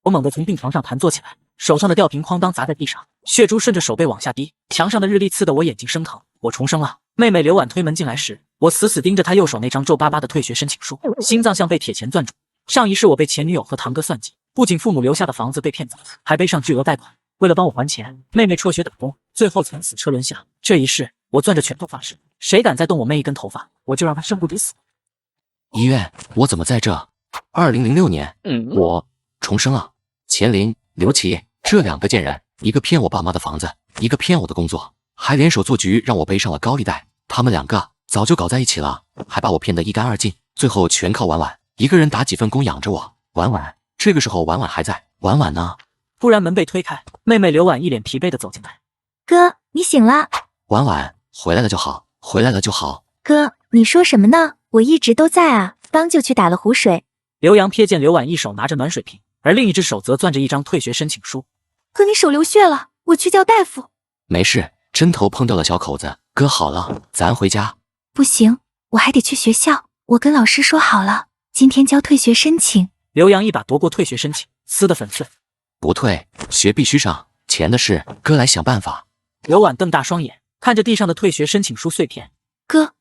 我猛地从病床上弹坐起来，手上的吊瓶哐当砸在地上，血珠顺着手背往下滴，墙上的日历刺得我眼睛生疼。我重生了。妹妹刘婉推门进来时，我死死盯着她右手那张皱巴巴的退学申请书，心脏像被铁钳攥住。上一世我被前女友和堂哥算计，不仅父母留下的房子被骗走，还背上巨额贷款。为了帮我还钱，妹妹辍学打工，最后惨死车轮下。这一世，我攥着拳头发誓，谁敢再动我妹一根头发，我就让她生不抵死。医院，我怎么在这？2006年，我重生了。钱林、刘琦这两个贱人，一个骗我爸妈的房子，一个骗我的工作，还联手做局让我背上了高利贷。他们两个早就搞在一起了，还把我骗得一干二净，最后全靠婉婉一个人打几份工养着我。婉婉，这个时候婉婉还在。婉婉呢？突然门被推开，妹妹刘婉一脸疲惫地走进来。哥，你醒了。婉婉，回来了就好，回来了就好。哥，你说什么呢？我一直都在啊，刚就去打了壶水。刘洋瞥见刘婉一手拿着暖水瓶，而另一只手则攥着一张退学申请书。哥，你手流血了，我去叫大夫。没事，针头碰到了小口子。哥好了，咱回家。不行，我还得去学校。我跟老师说好了，今天交退学申请。刘洋一把夺过退学申请，撕得粉碎。不退，学必须上，钱的事哥来想办法。刘婉瞪大双眼，看着地上的退学申请书碎片。哥，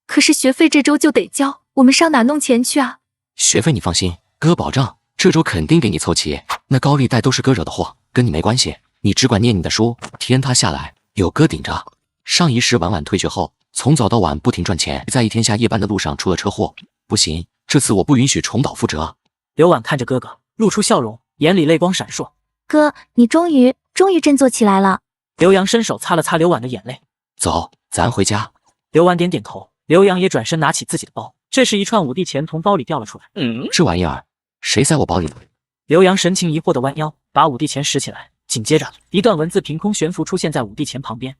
可是学费这周就得交，我们上哪弄钱去啊？学费你放心，哥保证这周肯定给你凑齐。那高利贷都是哥惹的祸，跟你没关系，你只管念你的书，天塌下来有哥顶着。上一世婉婉退学后，从早到晚不停赚钱，在一天下夜班的路上出了车祸。不行，这次我不允许重蹈覆辙。刘婉看着哥哥，露出笑容，眼里泪光闪烁。哥，你终于振作起来了。刘洋伸手擦了擦刘婉的眼泪。走，咱回家。刘婉点点头，刘洋也转身拿起自己的包，这时一串5帝钱从包里掉了出来。这玩意儿谁在我包里？刘洋神情疑惑地弯腰，把5帝钱拾起来，紧接着一段文字凭空悬浮出现在5帝钱旁边。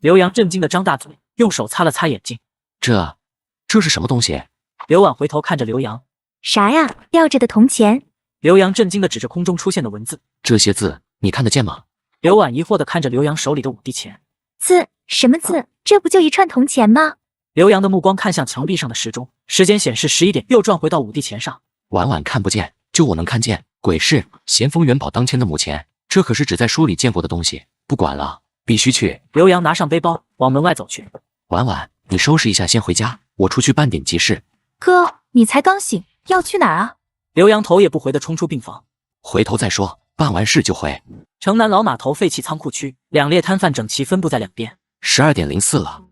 刘洋震惊地张大嘴，用手擦了擦眼睛。这是什么东西？刘婉回头看着刘洋。啥呀？吊着的铜钱。刘洋震惊地指着空中出现的文字。这些字你看得见吗？刘婉疑惑地看着刘洋手里的5帝钱。字？什么字？这不就一串铜钱吗？刘洋的目光看向墙壁上的时钟，时间显示11点，又转回到5帝钱上。婉婉看不见，就我能看见。鬼市咸丰元宝当签的母钱，这可是只在书里见过的东西。不管了，必须去。刘洋拿上背包往门外走去。婉婉，你收拾一下先回家，我出去办点急事。哥，你才刚醒，要去哪儿啊？刘洋头也不回地冲出病房。回头再说，办完事就回。城南老码头废弃仓库区，2列摊贩整齐分布在两边。12点04了，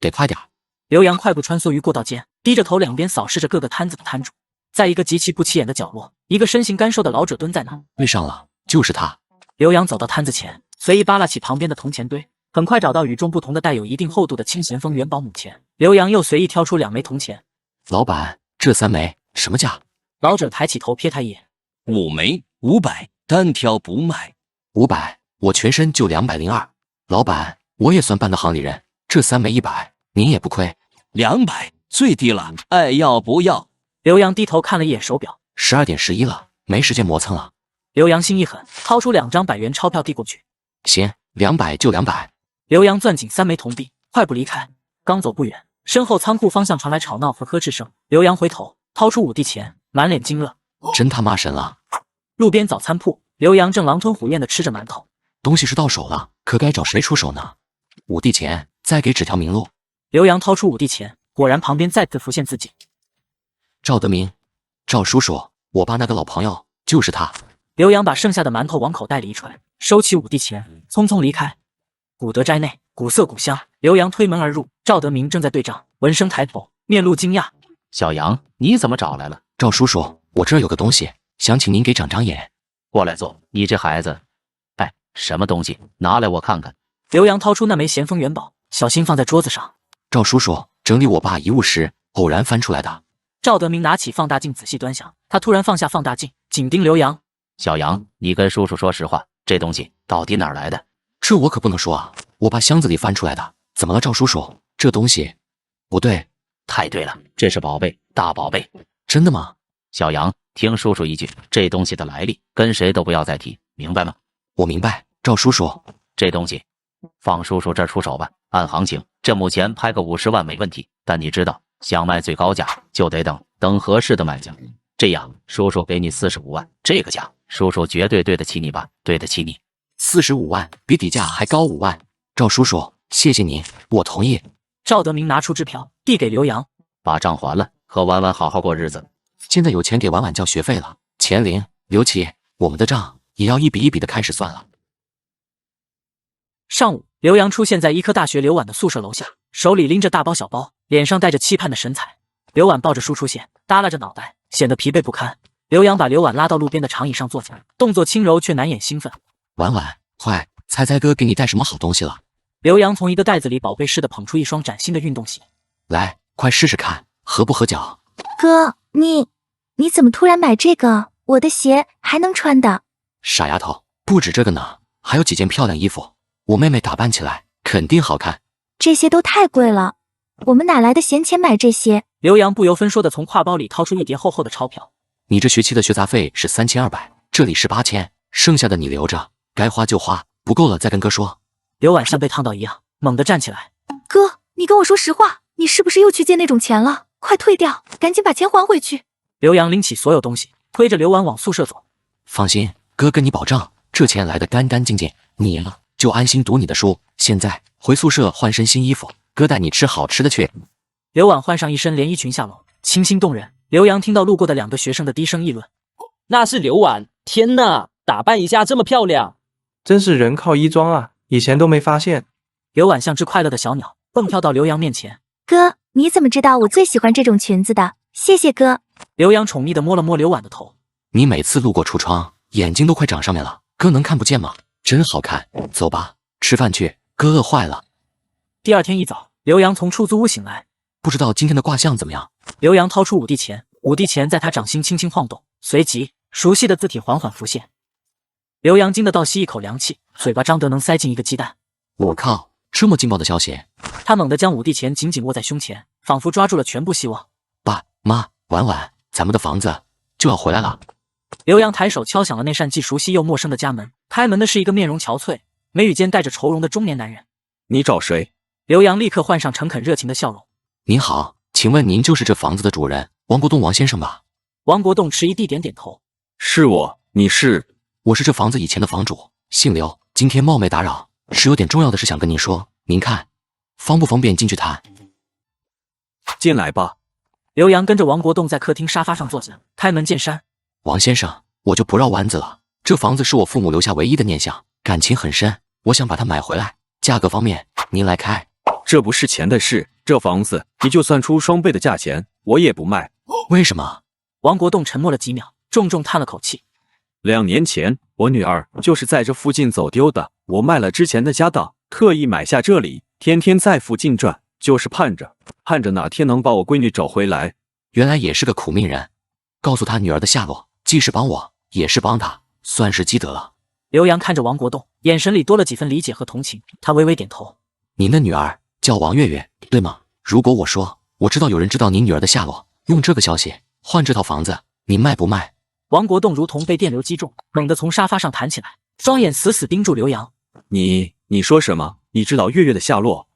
得快点。刘洋快步穿梭于过道间，低着头两边扫视着各个摊子的摊主。在一个极其不起眼的角落，一个身形干瘦的老者蹲在那。对上了，就是他。刘洋走到摊子前，随意扒拉起旁边的铜钱堆，很快找到与众不同的带有一定厚度的清咸丰元宝母钱。刘洋又随意挑出2枚铜钱。老板，这3枚什么价？老者抬起头瞥他一眼。5枚500，单挑不卖。500，我全身就202。老板，我也算办的行里人，这3枚100，您也不亏。200，最低了，爱要不要？刘洋低头看了一眼手表，12点11了，没时间磨蹭了。刘洋心一狠，掏出2张100元钞票递过去。行，200就200。刘洋攥紧3枚铜币，快步离开。刚走不远，身后仓库方向传来吵闹和呵斥声。刘洋回头，掏出5帝钱，满脸惊愕。真他妈神了！路边早餐铺，刘洋正狼吞虎咽地吃着馒头。东西是到手了，可该找谁出手呢？5帝钱，再给指条明路。刘洋掏出5帝钱，果然旁边再次浮现自己。赵德明，赵叔叔，我爸那个老朋友，就是他。刘洋把剩下的馒头往口袋里一揣，收起5帝钱，匆匆离开。古德斋内，古色古香。刘洋推门而入，赵德明正在对账。闻声抬头，面露惊讶。小杨，你怎么找来了？赵叔叔，我这儿有个东西，想请您给长长眼。过来坐。你这孩子，哎，什么东西？拿来我看看。刘洋掏出那枚咸丰元宝，小心放在桌子上。赵叔叔，整理我爸遗物时偶然翻出来的。赵德明拿起放大镜仔细端详，他突然放下放大镜，紧盯刘洋。小杨，你跟叔叔说实话，这东西到底哪儿来的？这我可不能说啊，我爸箱子里翻出来的。怎么了，赵叔叔？这东西不对。太对了，这是宝贝，大宝贝。真的吗？小杨，听叔叔一句，这东西的来历跟谁都不要再提，明白吗？我明白，赵叔叔。这东西放叔叔这儿出手吧，按行情，这目前拍个50万没问题。但你知道，想卖最高价就得等合适的买家。这样，叔叔给你45万，这个价，叔叔绝对对得起你吧？对得起你。45万比底价还高5万，赵叔叔，谢谢您，我同意。赵德明拿出支票递给刘洋，把账还了，和婉婉好好过日子。现在有钱给婉婉交学费了，钱林、刘琦，我们的账也要一笔一笔的开始算了。上午，刘洋出现在医科大学刘婉的宿舍楼下，手里拎着大包小包，脸上带着期盼的神采。刘婉抱着书出现，耷拉着脑袋，显得疲惫不堪。刘洋把刘婉拉到路边的长椅上坐下，动作轻柔却难掩兴奋。婉婉，快，猜猜哥给你带什么好东西了？刘洋从一个袋子里宝贝似的捧出一双崭新的运动鞋，来，快试试看，合不合脚？哥，你怎么突然买这个？我的鞋还能穿的。傻丫头，不止这个呢，还有几件漂亮衣服，我妹妹打扮起来肯定好看。这些都太贵了，我们哪来的闲钱买这些？刘洋不由分说的从挎包里掏出一叠厚厚的钞票。你这学期的学杂费是3200，这里是8000，剩下的你留着，该花就花，不够了再跟哥说。刘婉像被烫到一样，猛地站起来。哥，你跟我说实话，你是不是又去借那种钱了？快退掉，赶紧把钱还回去。刘洋拎起所有东西，推着刘婉往宿舍走。放心，哥跟你保证，这钱来得干干净净，你呀就安心读你的书。现在回宿舍换身新衣服，哥带你吃好吃的去。刘婉换上一身连衣裙下楼，清新动人。刘洋听到路过的2个学生的低声议论：“那是刘婉，天哪，打扮一下这么漂亮，真是人靠衣装啊，以前都没发现。”刘婉像只快乐的小鸟，蹦跳到刘洋面前。哥，你怎么知道我最喜欢这种裙子的？谢谢哥。刘洋宠溺地摸了摸刘婉的头。你每次路过橱窗，眼睛都快长上面了，哥能看不见吗？真好看。走吧，吃饭去，哥饿坏了。第二天一早，刘洋从出租屋醒来，不知道今天的卦象怎么样。刘洋掏出五帝钱，五帝钱在他掌心轻轻晃动，随即熟悉的字体缓缓浮现。刘洋惊得倒吸一口凉气，嘴巴张得能塞进一个鸡蛋。我靠，这么劲爆的消息！他猛地将五帝钱紧紧握在胸前，仿佛抓住了全部希望。爸妈，婉婉，咱们的房子就要回来了。刘洋抬手敲响了那扇既熟悉又陌生的家门，开门的是一个面容憔悴、眉宇间带着愁容的中年男人。你找谁？刘洋立刻换上诚恳热情的笑容。您好，请问您就是这房子的主人王国栋王先生吧？王国栋迟疑地点点头。是我，你是？我是这房子以前的房主，姓刘。今天冒昧打扰，是有点重要的事想跟您说，您看方不方便进去谈？进来吧。刘洋跟着王国栋在客厅沙发上坐下，开门见山。王先生，我就不绕弯子了，这房子是我父母留下唯一的念想，感情很深，我想把它买回来，价格方面您来开。这不是钱的事，这房子你就算出双倍的价钱，我也不卖。为什么？王国栋沉默了几秒，重重叹了口气。2年前，我女儿就是在这附近走丢的，我卖了之前的家当，特意买下这里，天天在附近转，就是盼着哪天能把我闺女找回来。原来也是个苦命人，告诉他女儿的下落，既是帮我，也是帮他，算是积德了。刘洋看着王国栋，眼神里多了几分理解和同情，他微微点头。您的女儿叫王月月，对吗？如果我说我知道有人知道您女儿的下落，用这个消息换这套房子，您卖不卖？王国栋如同被电流击中，猛地从沙发上弹起来，双眼死死盯住刘洋。你说什么？你知道月月的下落？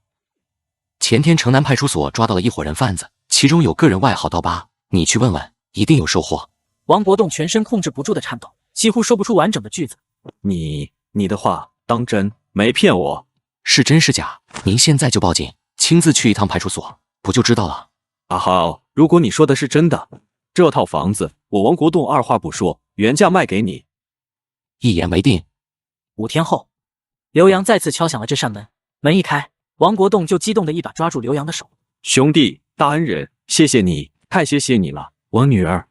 前天城南派出所抓到了一伙人贩子，其中有个人外号刀疤，你去问问，一定有收获。王国栋全身控制不住的颤抖，几乎说不出完整的句子。你的话当真？没骗我？是真是假？您现在就报警，亲自去一趟派出所，不就知道了？啊好，如果你说的是真的，这套房子我王国栋二话不说，原价卖给你。一言为定。5天后，刘洋再次敲响了这扇门，门一开，王国栋就激动的一把抓住刘洋的手。兄弟，大恩人，谢谢你，太谢谢你了。我女儿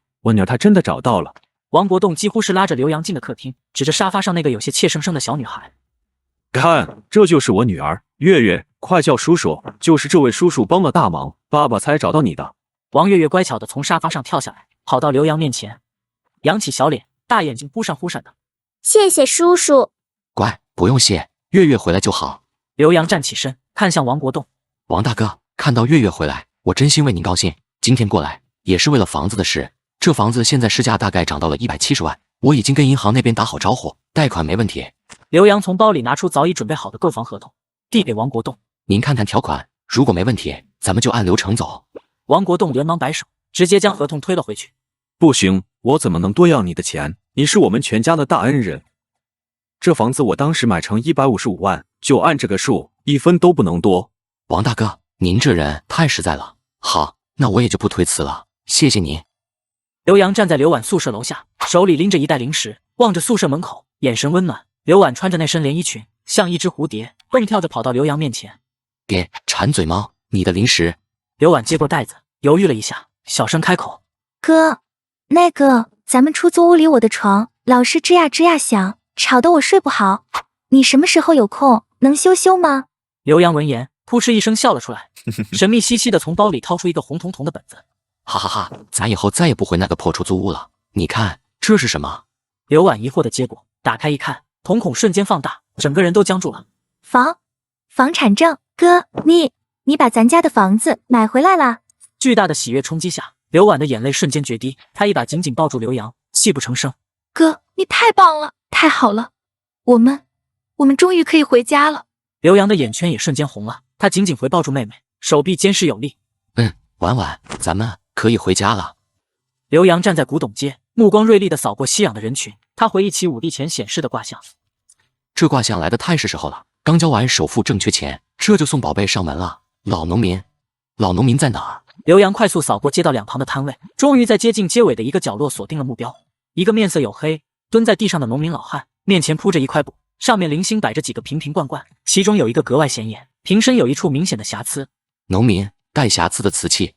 她真的找到了。王国栋几乎是拉着刘洋进了客厅，指着沙发上那个有些怯生生的小女孩。看，这就是我女儿月月，快叫叔叔，就是这位叔叔帮了大忙，爸爸才找到你的。王月月乖巧的从沙发上跳下来，跑到刘洋面前，扬起小脸，大眼睛忽闪忽闪的。谢谢叔叔。乖，不用谢，月月回来就好。刘洋站起身，看向王国栋。王大哥，看到月月回来，我真心为您高兴。今天过来也是为了房子的事，这房子现在市价大概涨到了170万，我已经跟银行那边打好招呼，贷款没问题。刘洋从包里拿出早已准备好的购房合同，递给王国栋。您看看条款，如果没问题，咱们就按流程走。王国栋连忙摆手，直接将合同推了回去。不行，我怎么能多要你的钱？你是我们全家的大恩人。这房子我当时买成155万，就按这个数，1分都不能多。王大哥，您这人太实在了。好，那我也就不推辞了，谢谢您。刘洋站在刘婉宿舍楼下，手里拎着一袋零食，望着宿舍门口，眼神温暖。刘婉穿着那身连衣裙，像一只蝴蝶，蹦跳着跑到刘洋面前。给馋嘴猫，你的零食。刘婉接过袋子，犹豫了一下，小声开口：哥，那个，咱们出租屋里我的床老是吱呀吱呀响，吵得我睡不好。你什么时候有空，能修修吗？刘洋闻言，扑哧一声笑了出来，神秘兮兮的从包里掏出一个红彤彤的本子。哈哈哈，咱以后再也不回那个破出租屋了。你看这是什么？刘婉疑惑的接过，打开一看，瞳孔瞬间放大，整个人都僵住了。房产证，哥，你把咱家的房子买回来啦！巨大的喜悦冲击下，刘婉的眼泪瞬间决堤，她一把紧紧抱住刘洋，泣不成声。哥，你太棒了，太好了，我们终于可以回家了。刘洋的眼圈也瞬间红了，他紧紧回抱住妹妹，手臂坚实有力。婉婉，咱们可以回家了。刘洋站在古董街，目光锐利地扫过熙攘的人群，他回忆起5帝前显示的卦象。这卦象来的太是时候了，刚交完首付正缺钱，这就送宝贝上门了。老农民在哪儿？刘洋快速扫过街道两旁的摊位，终于在接近街尾的一个角落锁定了目标。一个面色黝黑、蹲在地上的农民老汉，面前铺着一块布，上面零星摆着几个瓶瓶罐罐，其中有一个格外显眼，瓶身有一处明显的瑕疵。农民带瑕疵的瓷器，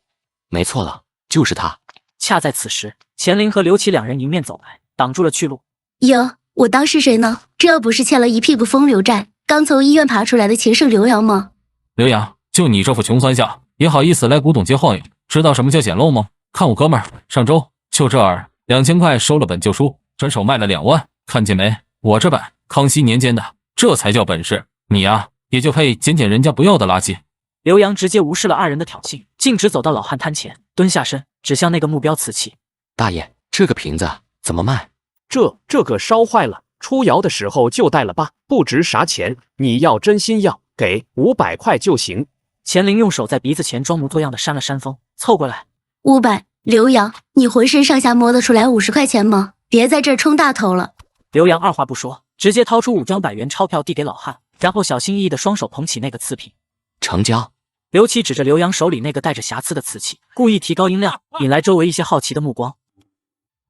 没错了，就是他。恰在此时，钱林和刘琦两人迎面走来，挡住了去路。哟，我当是谁呢？这不是欠了一屁股风流债，刚从医院爬出来的秦胜刘洋吗？刘洋，就你这副穷酸相，也好意思来古董街晃悠？知道什么叫捡漏吗？看我哥们儿，上周就这儿2000块收了本旧书，转手卖了2万，看见没？我这本康熙年间的，这才叫本事。你呀，也就配捡人家不要的垃圾。刘洋直接无视了二人的挑衅，径直走到老汉摊前，蹲下身，指向那个目标瓷器。大爷，这个瓶子怎么卖？这个烧坏了，出窑的时候就带了吧，不值啥钱。你要真心要，给500块就行。钱林用手在鼻子前装模作样的扇了扇风，凑过来。500，刘洋，你浑身上下摸得出来50块钱吗？别在这儿冲大头了。刘洋二话不说，直接掏出5张100元钞票递给老汉，然后小心翼翼的双手捧起那个瓷瓶。成交。刘琦指着刘洋手里那个带着瑕疵的瓷器，故意提高音量，引来周围一些好奇的目光。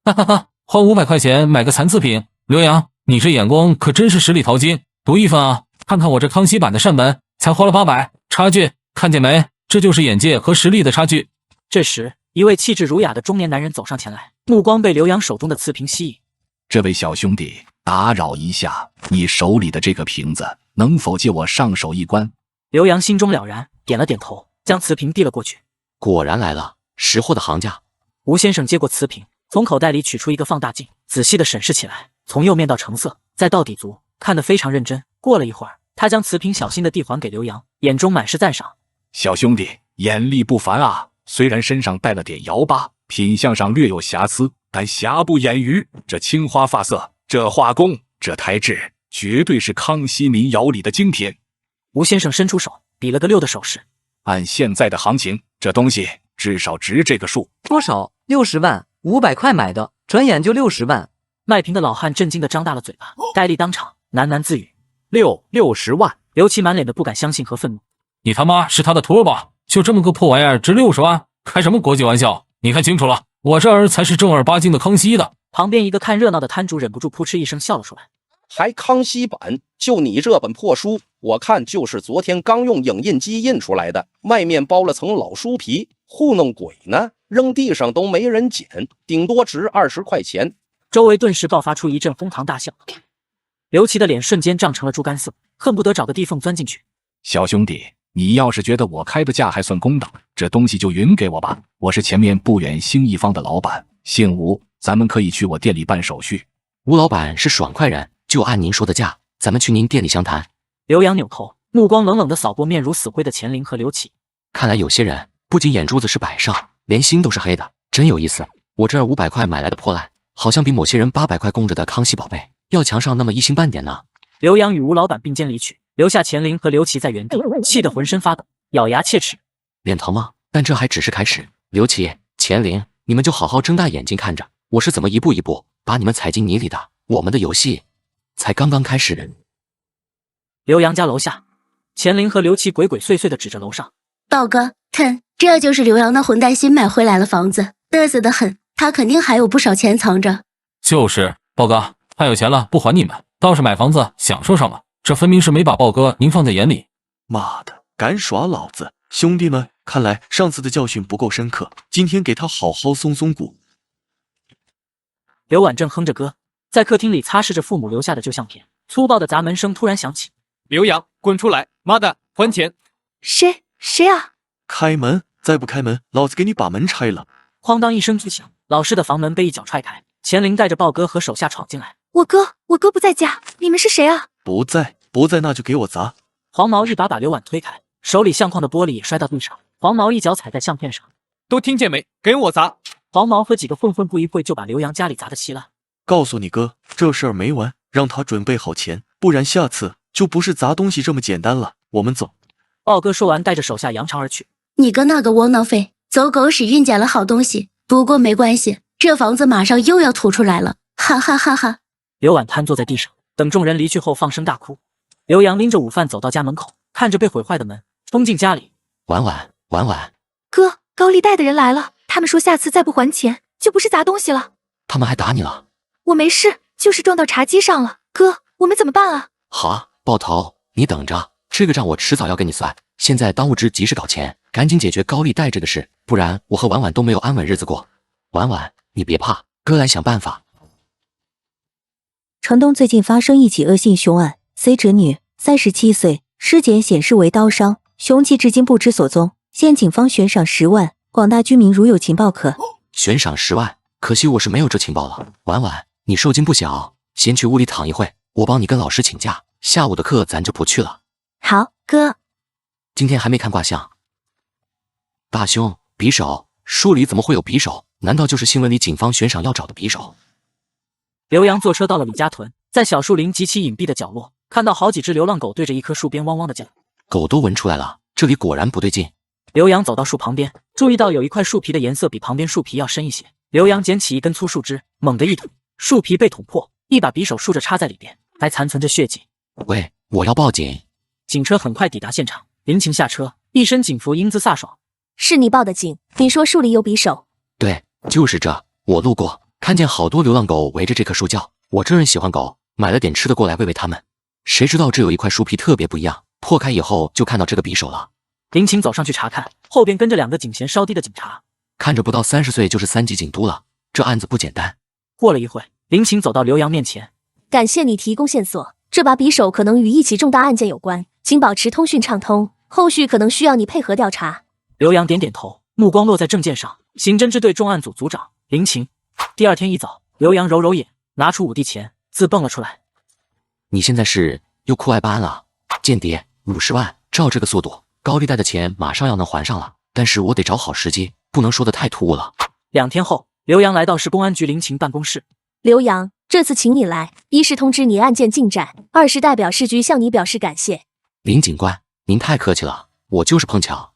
哈哈哈，花500块钱买个残次品，刘洋，你这眼光可真是十里淘金，赌一分啊！看看我这康熙版的善本，才花了800，差距看见没？这就是眼界和实力的差距。这时，一位气质儒雅的中年男人走上前来，目光被刘洋手中的瓷瓶吸引。这位小兄弟，打扰一下，你手里的这个瓶子能否借我上手一观？刘洋心中了然，点了点头，将瓷瓶递了过去。果然来了，识货的行家。吴先生接过瓷瓶，从口袋里取出一个放大镜，仔细的审视起来，从釉面到成色，再到底足，看得非常认真。过了一会儿，他将瓷瓶小心的递还给刘洋，眼中满是赞赏。小兄弟眼力不凡啊，虽然身上带了点窑疤，品相上略有瑕疵，但瑕不掩瑜。这青花发色，这画工，这胎质，绝对是康熙民窑里的精品。吴先生伸出手，比了个6的手势。按现在的行情，这东西至少值这个数。多少？60万，500块买的，转眼就60万。卖瓶的老汉震惊的张大了嘴巴，呆立当场，喃喃自语：60万。刘琦满脸的不敢相信和愤怒。你他妈是他的徒儿吧？就这么个破玩意儿值60万？开什么国际玩笑？你看清楚了，我这儿才是正儿八经的康熙的。旁边一个看热闹的摊主忍不住扑哧一声笑了出来。还康熙版？就你这本破书，我看就是昨天刚用影印机印出来的，外面包了层老书皮，糊弄鬼呢！扔地上都没人捡，顶多值20块钱。周围顿时爆发出一阵哄堂大笑。刘琦的脸瞬间涨成了猪肝色，恨不得找个地缝钻进去。小兄弟，你要是觉得我开的价还算公道，这东西就匀给我吧。我是前面不远兴一方的老板，姓吴，咱们可以去我店里办手续。吴老板是爽快人，就按您说的价，咱们去您店里详谈。刘洋扭头，目光冷冷地扫过面如死灰的钱林和刘琦。看来有些人不仅眼珠子是摆上，连心都是黑的，真有意思。我这儿500块买来的破烂，好像比某些人800块供着的康熙宝贝要强上那么1星半点呢。刘洋与吴老板并肩离去，留下钱林和刘琦在原地，气得浑身发抖，咬牙切齿。脸疼吗？但这还只是开始。刘琦、钱林，你们就好好睁大眼睛看着，我是怎么一步一步把你们踩进泥里的。我们的游戏才刚刚开始。刘洋家楼下，钱玲和刘琦鬼鬼祟祟地指着楼上。豹哥，看，这就是刘洋那混蛋新买回来的房子，嘚瑟得很，他肯定还有不少钱藏着。就是，豹哥，他有钱了不还你们，倒是买房子享受上了，这分明是没把豹哥您放在眼里。妈的，敢耍老子！兄弟们，看来上次的教训不够深刻，今天给他好好松松骨。刘婉正哼着歌，在客厅里擦拭着父母留下的旧相片，粗暴的砸门声突然响起。刘洋，滚出来！妈的，还钱！谁啊？开门！再不开门，老子给你把门拆了！哐当一声巨响，老式的房门被一脚踹开，钱玲带着豹哥和手下闯进来。我哥不在家，你们是谁啊？不在，那就给我砸！黄毛一把刘婉推开，手里相框的玻璃也摔到地上。黄毛一脚踩在相片上，都听见没？给我砸！黄毛和几个混混不一会就把刘洋家里砸得稀烂。告诉你哥，这事儿没完，让他准备好钱，不然下次就不是砸东西这么简单了。我们走。豹哥说完，带着手下扬长而去。你哥那个窝囊废，走狗屎运捡了好东西。不过没关系，这房子马上又要吐出来了，哈哈哈哈！刘婉瘫坐在地上，等众人离去后放声大哭。刘洋拎着午饭走到家门口，看着被毁坏的门，冲进家里。婉婉，哥，高利贷的人来了，他们说下次再不还钱，就不是砸东西了。他们还打你了？我没事，就是撞到茶几上了。哥，我们怎么办啊？好，爆头，你等着，这个账我迟早要跟你算。现在当务之急是搞钱，赶紧解决高利贷这个事，不然我和婉婉都没有安稳日子过。婉婉，你别怕，哥来想办法。城东最近发生一起恶性凶案，C 侄女37岁，尸检显示为刀伤，凶器至今不知所踪，现警方悬赏10万，广大居民如有情报可。悬赏10万，可惜我是没有这情报了。婉婉，你受惊不小，先去屋里躺一会，我帮你跟老师请假，下午的课咱就不去了。好，哥。今天还没看卦象。大兄，匕首，书里怎么会有匕首？难道就是新闻里警方悬赏要找的匕首？刘洋坐车到了李家屯，在小树林极其隐蔽的角落，看到好几只流浪狗对着一棵树边汪汪的叫。狗都闻出来了，这里果然不对劲。刘洋走到树旁边，注意到有一块树皮的颜色比旁边树皮要深一些。刘洋捡起一根粗树枝，猛地一捅，树皮被捅破，一把匕首竖着插在里边，还残存着血迹。喂，我要报警！警车很快抵达现场，林晴下车，一身警服，英姿飒爽。是你报的警？你说树里有匕首？对，就是这。我路过，看见好多流浪狗围着这棵树叫。我这人喜欢狗，买了点吃的过来喂喂它们。谁知道这有一块树皮特别不一样，破开以后就看到这个匕首了。林晴走上去查看，后边跟着2个警衔稍低的警察，看着不到30岁就是3级警督了，这案子不简单。过了一会，林晴走到刘洋面前，感谢你提供线索，这把匕首可能与一起重大案件有关，请保持通讯畅通，后续可能需要你配合调查。刘洋点点头，目光落在证件上。刑侦支队重案组组长林晴。第二天一早，刘洋揉揉眼，拿出5帝钱，字蹦了出来。你现在是又酷爱办案了？间谍50万，照这个速度，高利贷的钱马上要能还上了，但是我得找好时机，不能说的太突兀了。2天后，刘洋来到市公安局林晴办公室。刘洋，这次请你来，一是通知你案件进展，二是代表市局向你表示感谢。林警官，您太客气了，我就是碰巧。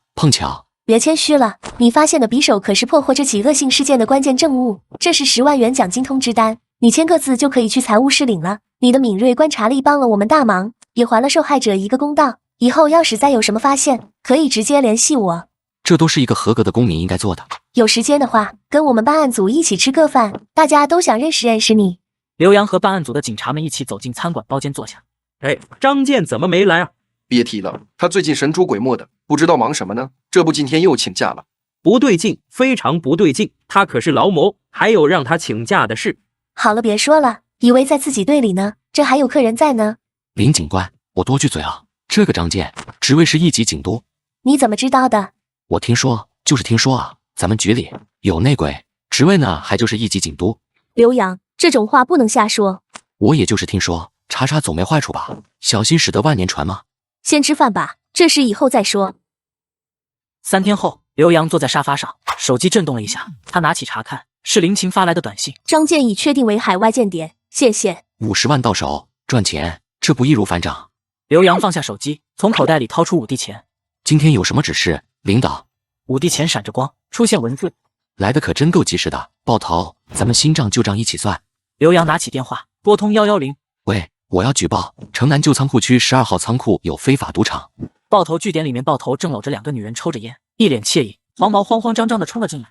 别谦虚了，你发现的匕首可是破获这起恶性事件的关键证物，这是10万元奖金通知单，你签个字就可以去财务室领了。你的敏锐观察力帮了我们大忙，也还了受害者一个公道。以后要是再有什么发现，可以直接联系我。这都是一个合格的公民应该做的。有时间的话，跟我们办案组一起吃个饭，大家都想认识认识你。刘洋和办案组的警察们一起走进餐馆包间坐下。哎，张健怎么没来啊？别提了，他最近神出鬼没的，不知道忙什么呢。这不今天又请假了。不对劲，非常不对劲，他可是劳模，还有让他请假的事。好了，别说了，以为在自己队里呢，这还有客人在呢。林警官，我多句嘴了，这个张健职位是1级警督。你怎么知道的？我听说，就是听说啊，咱们局里有内鬼，职位呢还就是1级警督。刘洋，这种话不能瞎说。我也就是听说，查查总没坏处吧？小心驶得万年船嘛。先吃饭吧，这事以后再说。3天后，刘洋坐在沙发上，手机震动了一下，他拿起查看，是林晴发来的短信。张健已确定为海外间谍，谢谢。50万到手，赚钱，这不易如反掌。刘洋放下手机，从口袋里掏出5帝钱。今天有什么指示，领导？ 5帝钱闪着光，出现文字：来的可真够及时的。爆头，咱们新账旧账一起算。刘洋拿起电话拨通110，喂，我要举报城南旧仓库区12号仓库有非法赌场。爆头据点里面，爆头正搂着2个女人抽着烟，一脸惬意。黄毛慌慌张张的冲了进来。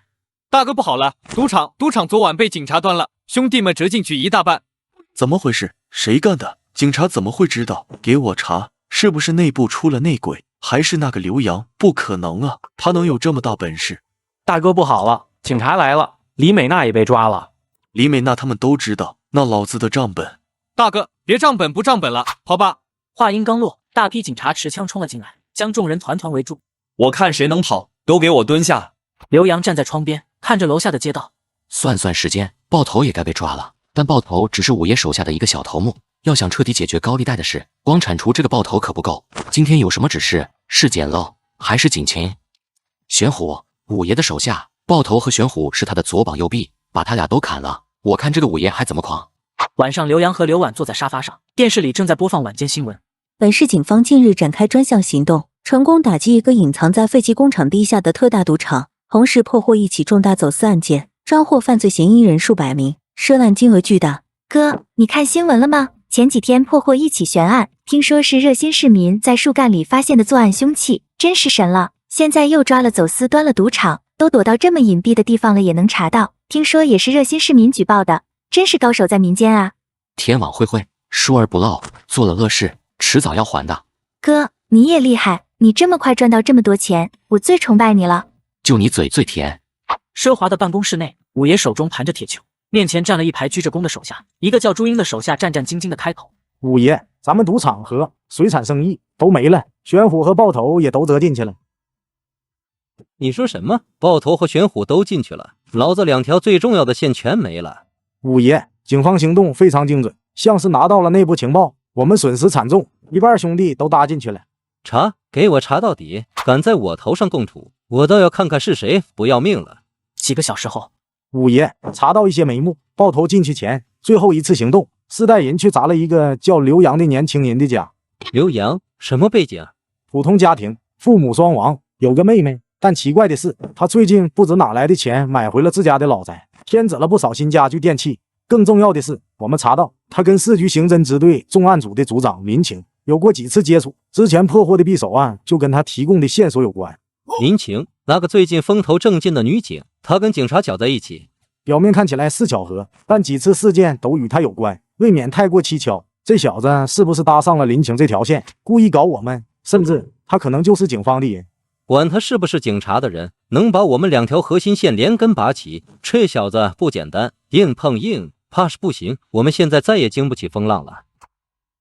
大哥不好了，赌场昨晚被警察端了，兄弟们折进去一大半。怎么回事？谁干的？警察怎么会知道？给我查，是不是内部出了内鬼？还是那个刘洋？不可能啊，他能有这么大本事？大哥不好了，警察来了，李美娜也被抓了。李美娜他们都知道，那老子的账本。大哥，别账本不账本了，跑吧。话音刚落，大批警察持枪冲了进来，将众人团团围住。我看谁能跑，都给我蹲下。刘洋站在窗边，看着楼下的街道。算时间，爆头也该被抓了。但爆头只是五爷手下的一个小头目，要想彻底解决高利贷的事，光铲除这个爆头可不够。今天有什么指示？是捡漏还是警情？玄虎，五爷的手下，爆头和玄虎是他的左膀右臂，把他俩都砍了，我看这个五爷还怎么狂。晚上，刘洋和刘婉坐在沙发上，电视里正在播放晚间新闻。本市警方近日展开专项行动，成功打击一个隐藏在废弃工厂地下的特大赌场，同时破获一起重大走私案件，抓获犯罪嫌疑人数百名，涉案金额巨大。哥，你看新闻了吗？前几天破获一起悬案，听说是热心市民在树干里发现的作案凶器，真是神了。现在又抓了走私端了赌场，都躲到这么隐蔽的地方了也能查到，听说也是热心市民举报的，真是高手在民间啊。天网恢恢，疏而不漏，做了恶事迟早要还的。哥，你也厉害，你这么快赚到这么多钱，我最崇拜你了。就你嘴最甜。奢华的办公室内，五爷手中盘着铁球，面前站了一排鞠着躬的手下。一个叫朱英的手下战战兢兢的开口：五爷，咱们赌场和水产生意都没了，玄虎和爆头也都折进去了。你说什么？爆头和玄虎都进去了，老子2条最重要的线全没了。五爷，警方行动非常精准，像是拿到了内部情报，我们损失惨重，一半兄弟都搭进去了。查，给我查到底！敢在我头上供土，我倒要看看是谁不要命了。几个小时后，五爷查到一些眉目，爆头进去前最后一次行动是带人去砸了一个叫刘洋的年轻人的家。刘洋什么背景？普通家庭，父母双亡，有个妹妹。但奇怪的是，他最近不知哪来的钱买回了自家的老宅，添置了不少新家具电器。更重要的是，我们查到他跟市局刑侦支队重案组的组长林晴有过几次接触，之前破获的匕首案就跟他提供的线索有关。林晴，那个最近风头正劲的女警，她跟警察搅在一起。表面看起来是巧合，但几次事件都与他有关，未免太过蹊跷。这小子是不是搭上了林晴这条线，故意搞我们？甚至他可能就是警方的人。管他是不是警察的人，能把我们2条核心线连根拔起，这小子不简单。硬碰硬，怕是不行。我们现在再也经不起风浪了。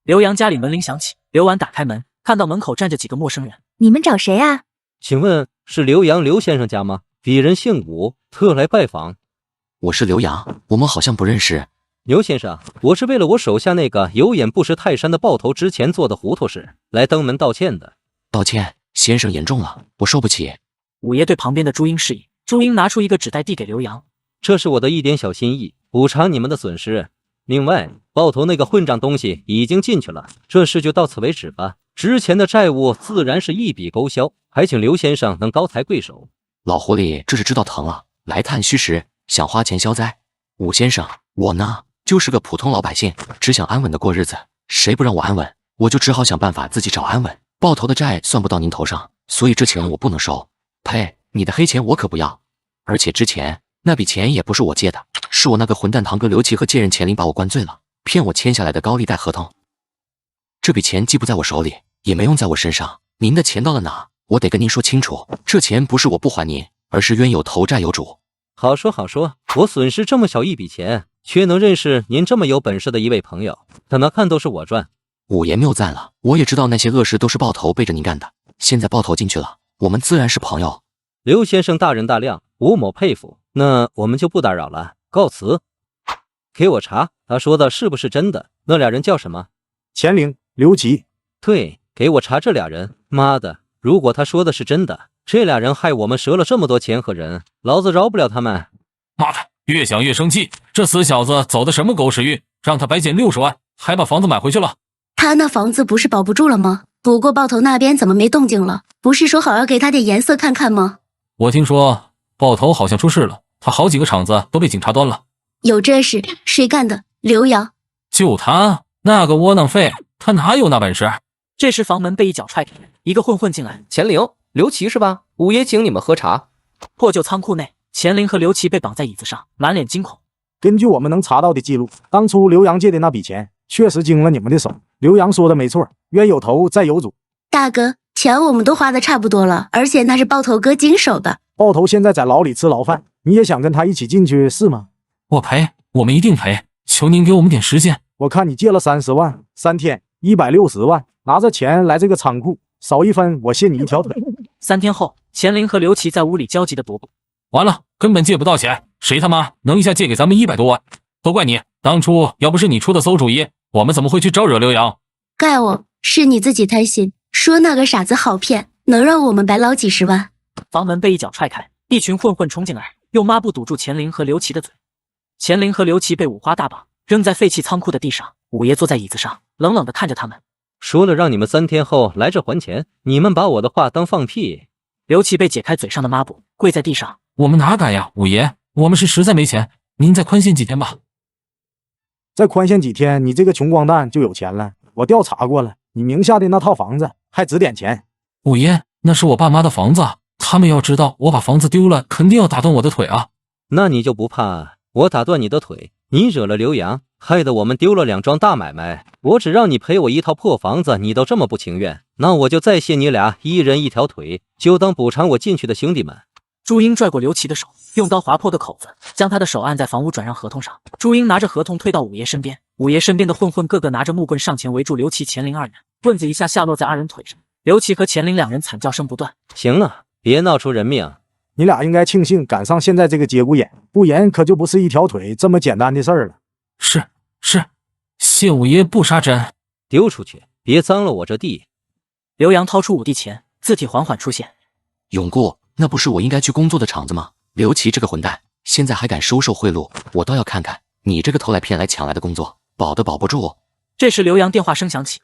刘洋家里门铃响起，刘婉打开门，看到门口站着几个陌生人。你们找谁啊？请问是刘洋刘先生家吗？鄙人姓武，特来拜访。我是刘洋，我们好像不认识。刘先生，我是为了我手下那个有眼不识泰山的爆头之前做的糊涂事，来登门道歉的。道歉，先生言重了，我受不起。五爷对旁边的朱英示意，朱英拿出一个纸袋递给刘洋，这是我的一点小心意，补偿你们的损失。另外，爆头那个混账东西已经进去了，这事就到此为止吧。之前的债务自然是一笔勾销，还请刘先生能高抬贵手。老狐狸这是知道疼了，来探虚实，想花钱消灾。武先生，我呢就是个普通老百姓，只想安稳的过日子，谁不让我安稳，我就只好想办法自己找安稳。爆头的债算不到您头上，所以这钱我不能收。呸，你的黑钱我可不要。而且之前那笔钱也不是我借的，是我那个混蛋堂哥刘琦和借人钱林把我灌醉了，骗我签下来的高利贷合同。这笔钱既不在我手里，也没用在我身上。您的钱到了哪？我得跟您说清楚，这钱不是我不还您，而是冤有头债有主。好说好说，我损失这么小一笔钱，却能认识您这么有本事的一位朋友，怎么看都是我赚。五爷谬赞了，我也知道那些恶事都是爆头背着您干的，现在爆头进去了，我们自然是朋友。刘先生大人大量，吴某佩服。那我们就不打扰了，告辞。给我查，他说的是不是真的？那俩人叫什么？钱玲、刘琦。对，给我查这俩人。妈的，如果他说的是真的，这俩人害我们折了这么多钱和人，老子饶不了他们。妈的，越想越生气，这死小子走的什么狗屎运，让他白捡60万，还把房子买回去了。他那房子不是保不住了吗？不过爆头那边怎么没动静了？不是说好要给他点颜色看看吗？我听说爆头好像出事了，他好几个厂子都被警察端了。有这事，谁干的？刘洋。就他那个窝囊废，他哪有那本事？这时房门被一脚踹开，一个混混进来。钱玲、刘琦是吧？五爷请你们喝茶。破旧仓库内，钱玲和刘琦被绑在椅子上，满脸惊恐。根据我们能查到的记录，当初刘洋借的那笔钱确实经了你们的手。刘洋说的没错，冤有头债有主。大哥，钱我们都花的差不多了，而且那是爆头哥经手的。爆头现在在牢里吃牢饭，你也想跟他一起进去是吗？我赔，我们一定赔，求您给我们点时间。我看你借了30万，3天160万，拿着钱来这个仓库，少一分我卸你一条腿。3天后，钱玲和刘琦在屋里焦急地踱步。完了，根本借不到钱，谁他妈能一下借给咱们100多万？都怪你，当初要不是你出的馊主意，我们怎么会去招惹刘洋？怪我，是你自己贪心，说那个傻子好骗，能让我们白捞几十万。房门被一脚踹开，一群混混冲进来，用抹布堵住钱玲和刘琦的嘴。钱玲和刘琦被五花大绑，扔在废弃仓库的地上。五爷坐在椅子上，冷冷地看着他们。说了让你们3天后来这还钱，你们把我的话当放屁。刘琦被解开嘴上的抹布，跪在地上。我们哪敢呀，五爷，我们是实在没钱，您再宽限几天吧。再宽限几天，你这个穷光蛋就有钱了。我调查过了，你名下的那套房子还值点钱。五爷，那是我爸妈的房子，他们要知道我把房子丢了，肯定要打断我的腿啊。那你就不怕我打断你的腿？你惹了刘洋，害得我们丢了2桩大买卖，我只让你赔我一套破房子，你都这么不情愿，那我就再卸你俩1人1条腿，就当补偿我进去的兄弟们。朱英拽过刘琦的手，用刀划破的口子，将他的手按在房屋转让合同上。朱英拿着合同退到五爷身边，五爷身边的混混个个拿着木棍上前围住刘琦、钱玲2人，棍子一下下落在2人腿上。刘琦和钱玲2人惨叫声不断。行了，别闹出人命。你俩应该庆幸赶上现在这个节骨眼，不然可就不是一条腿这么简单的事儿了。是，谢五爷不杀真。丢出去，别脏了我这地。刘洋掏出5帝钱，字体缓缓出现。永固，那不是我应该去工作的厂子吗？刘琦这个混蛋，现在还敢收受贿赂，我倒要看看你这个偷来骗来抢来的工作，保都保不住。这时刘洋电话声响起，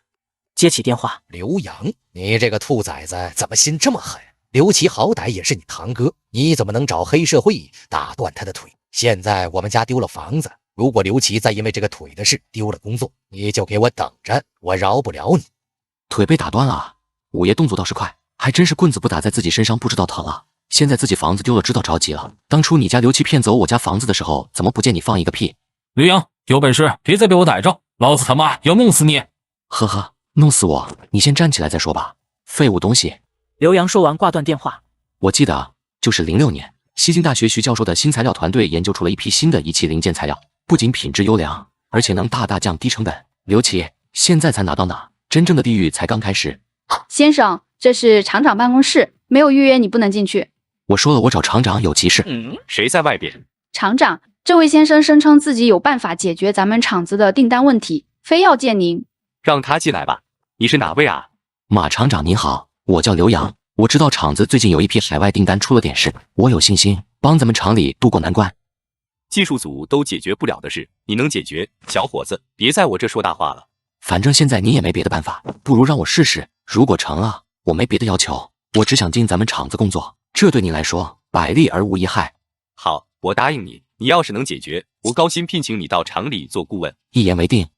接起电话。刘洋，你这个兔崽子怎么心这么狠？刘琦好歹也是你堂哥，你怎么能找黑社会打断他的腿？现在我们家丢了房子，如果刘琦再因为这个腿的事丢了工作，你就给我等着，我饶不了你。腿被打断了，五爷动作倒是快，还真是棍子不打在自己身上不知道疼啊。现在自己房子丢了知道着急了，当初你家刘琦骗走我家房子的时候，怎么不见你放一个屁？刘洋，有本事别再被我逮着，老子他妈要弄死你！呵呵，弄死我，你先站起来再说吧，废物东西。刘洋说完挂断电话。我记得就是06年，西京大学徐教授的新材料团队研究出了一批新的仪器零件材料，不仅品质优良，而且能大大降低成本。刘琦，现在才拿到哪？真正的地狱才刚开始。先生，这是厂长办公室，没有预约你不能进去。我说了，我找厂长有急事。谁在外边？厂长，这位先生声称自己有办法解决咱们厂子的订单问题，非要见您。让他进来吧。你是哪位啊？马厂长您好，我叫刘洋。我知道厂子最近有一批海外订单出了点事，我有信心帮咱们厂里渡过难关。技术组都解决不了的事，你能解决？小伙子，别在我这说大话了。反正现在你也没别的办法，不如让我试试。如果成了，我没别的要求，我只想进咱们厂子工作，这对你来说百利而无一害。好，我答应你。你要是能解决，我高薪聘请你到厂里做顾问。一言为定。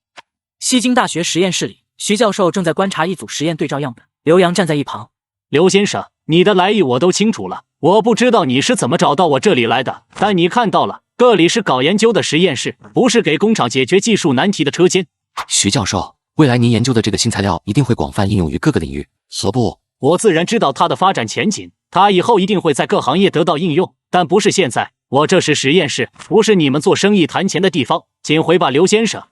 西京大学实验室里，徐教授正在观察一组实验对照样本，刘洋站在一旁。刘先生，你的来意我都清楚了，我不知道你是怎么找到我这里来的，但你看到了，这里是搞研究的实验室，不是给工厂解决技术难题的车间。徐教授，未来您研究的这个新材料一定会广泛应用于各个领域，何不？我自然知道它的发展前景，它以后一定会在各行业得到应用，但不是现在。我这是实验室，不是你们做生意谈钱的地方，请回吧，刘先生。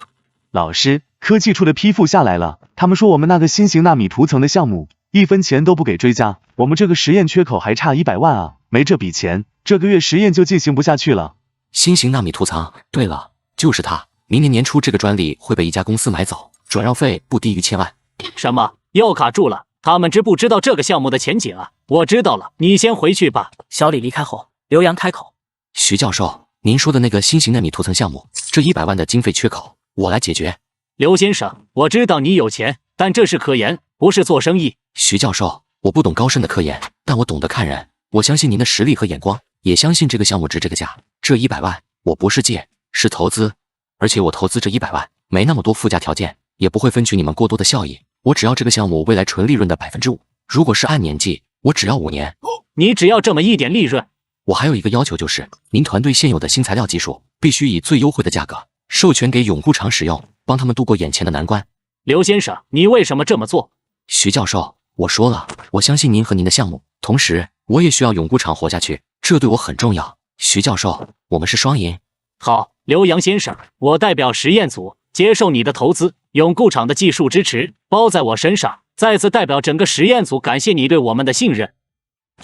老师，科技处的批复下来了，他们说我们那个新型纳米涂层的项目1分钱都不给追加，我们这个实验缺口还差100万啊，没这笔钱，这个月实验就进行不下去了。新型纳米涂层，对了，就是它，明年年初这个专利会被一家公司买走，转让费不低于1000万。什么？又卡住了？他们知不知道这个项目的前景啊？我知道了，你先回去吧。小李离开后，刘洋开口：徐教授，您说的那个新型纳米涂层项目，这100万的经费缺口，我来解决。刘先生，我知道你有钱，但这是科研，不是做生意。徐教授，我不懂高深的科研，但我懂得看人，我相信您的实力和眼光，也相信这个项目值这个价。这100万我不是借，是投资，而且我投资这100万没那么多附加条件，也不会分取你们过多的效益。我只要这个项目未来纯利润的5%，如果是按年计，我只要5年。你只要这么一点利润？我还有一个要求，就是您团队现有的新材料技术必须以最优惠的价格授权给永固厂使用，帮他们度过眼前的难关。刘先生，你为什么这么做？徐教授，我说了，我相信您和您的项目，同时我也需要永固厂活下去，这对我很重要。徐教授，我们是双赢。好，刘洋先生，我代表实验组接受你的投资，永固厂的技术支持包在我身上，再次代表整个实验组感谢你对我们的信任。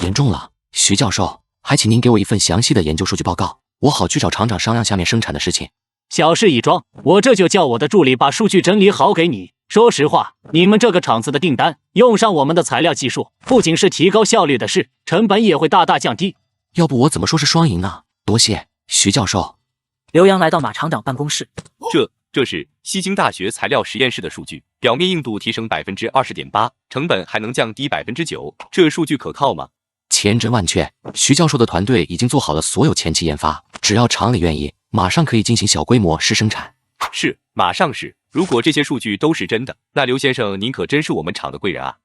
严重了，徐教授，还请您给我一份详细的研究数据报告，我好去找厂长商量下面生产的事情。小事一桩，我这就叫我的助理把数据整理好给你。说实话，你们这个厂子的订单用上我们的材料技术，不仅是提高效率的事，成本也会大大降低。要不我怎么说是双赢呢？多谢徐教授。刘洋来到马厂长办公室，这是西京大学材料实验室的数据，表面硬度提升20.8%，成本还能降低9%，这数据可靠吗？千真万确，徐教授的团队已经做好了所有前期研发，只要厂里愿意，马上可以进行小规模试生产。是，马上是。如果这些数据都是真的，那刘先生您可真是我们厂的贵人啊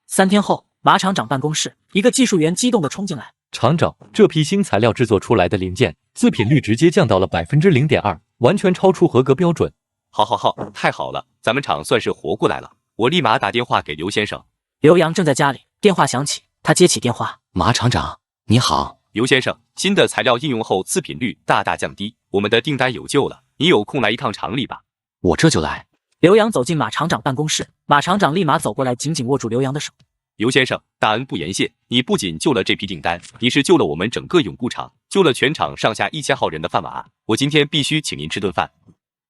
！3天后，马厂长办公室，一个技术员激动地冲进来。厂长，这批新材料制作出来的零件自品率直接降到了0.2%，完全超出合格标准。好，太好了，咱们厂算是活过来了。我立马打电话给刘先生。刘洋正在家里，电话响起，他接起电话。马厂长，你好。刘先生，新的材料应用后自品率大大降低，我们的订单有救了。你有空来一趟厂里吧？我这就来。刘洋走进马厂长办公室，马厂长立马走过来，紧紧握住刘洋的手。刘先生，大恩不言谢，你不仅救了这批订单，你是救了我们整个永固厂，救了全厂上下1000号人的饭碗。我今天必须请您吃顿饭。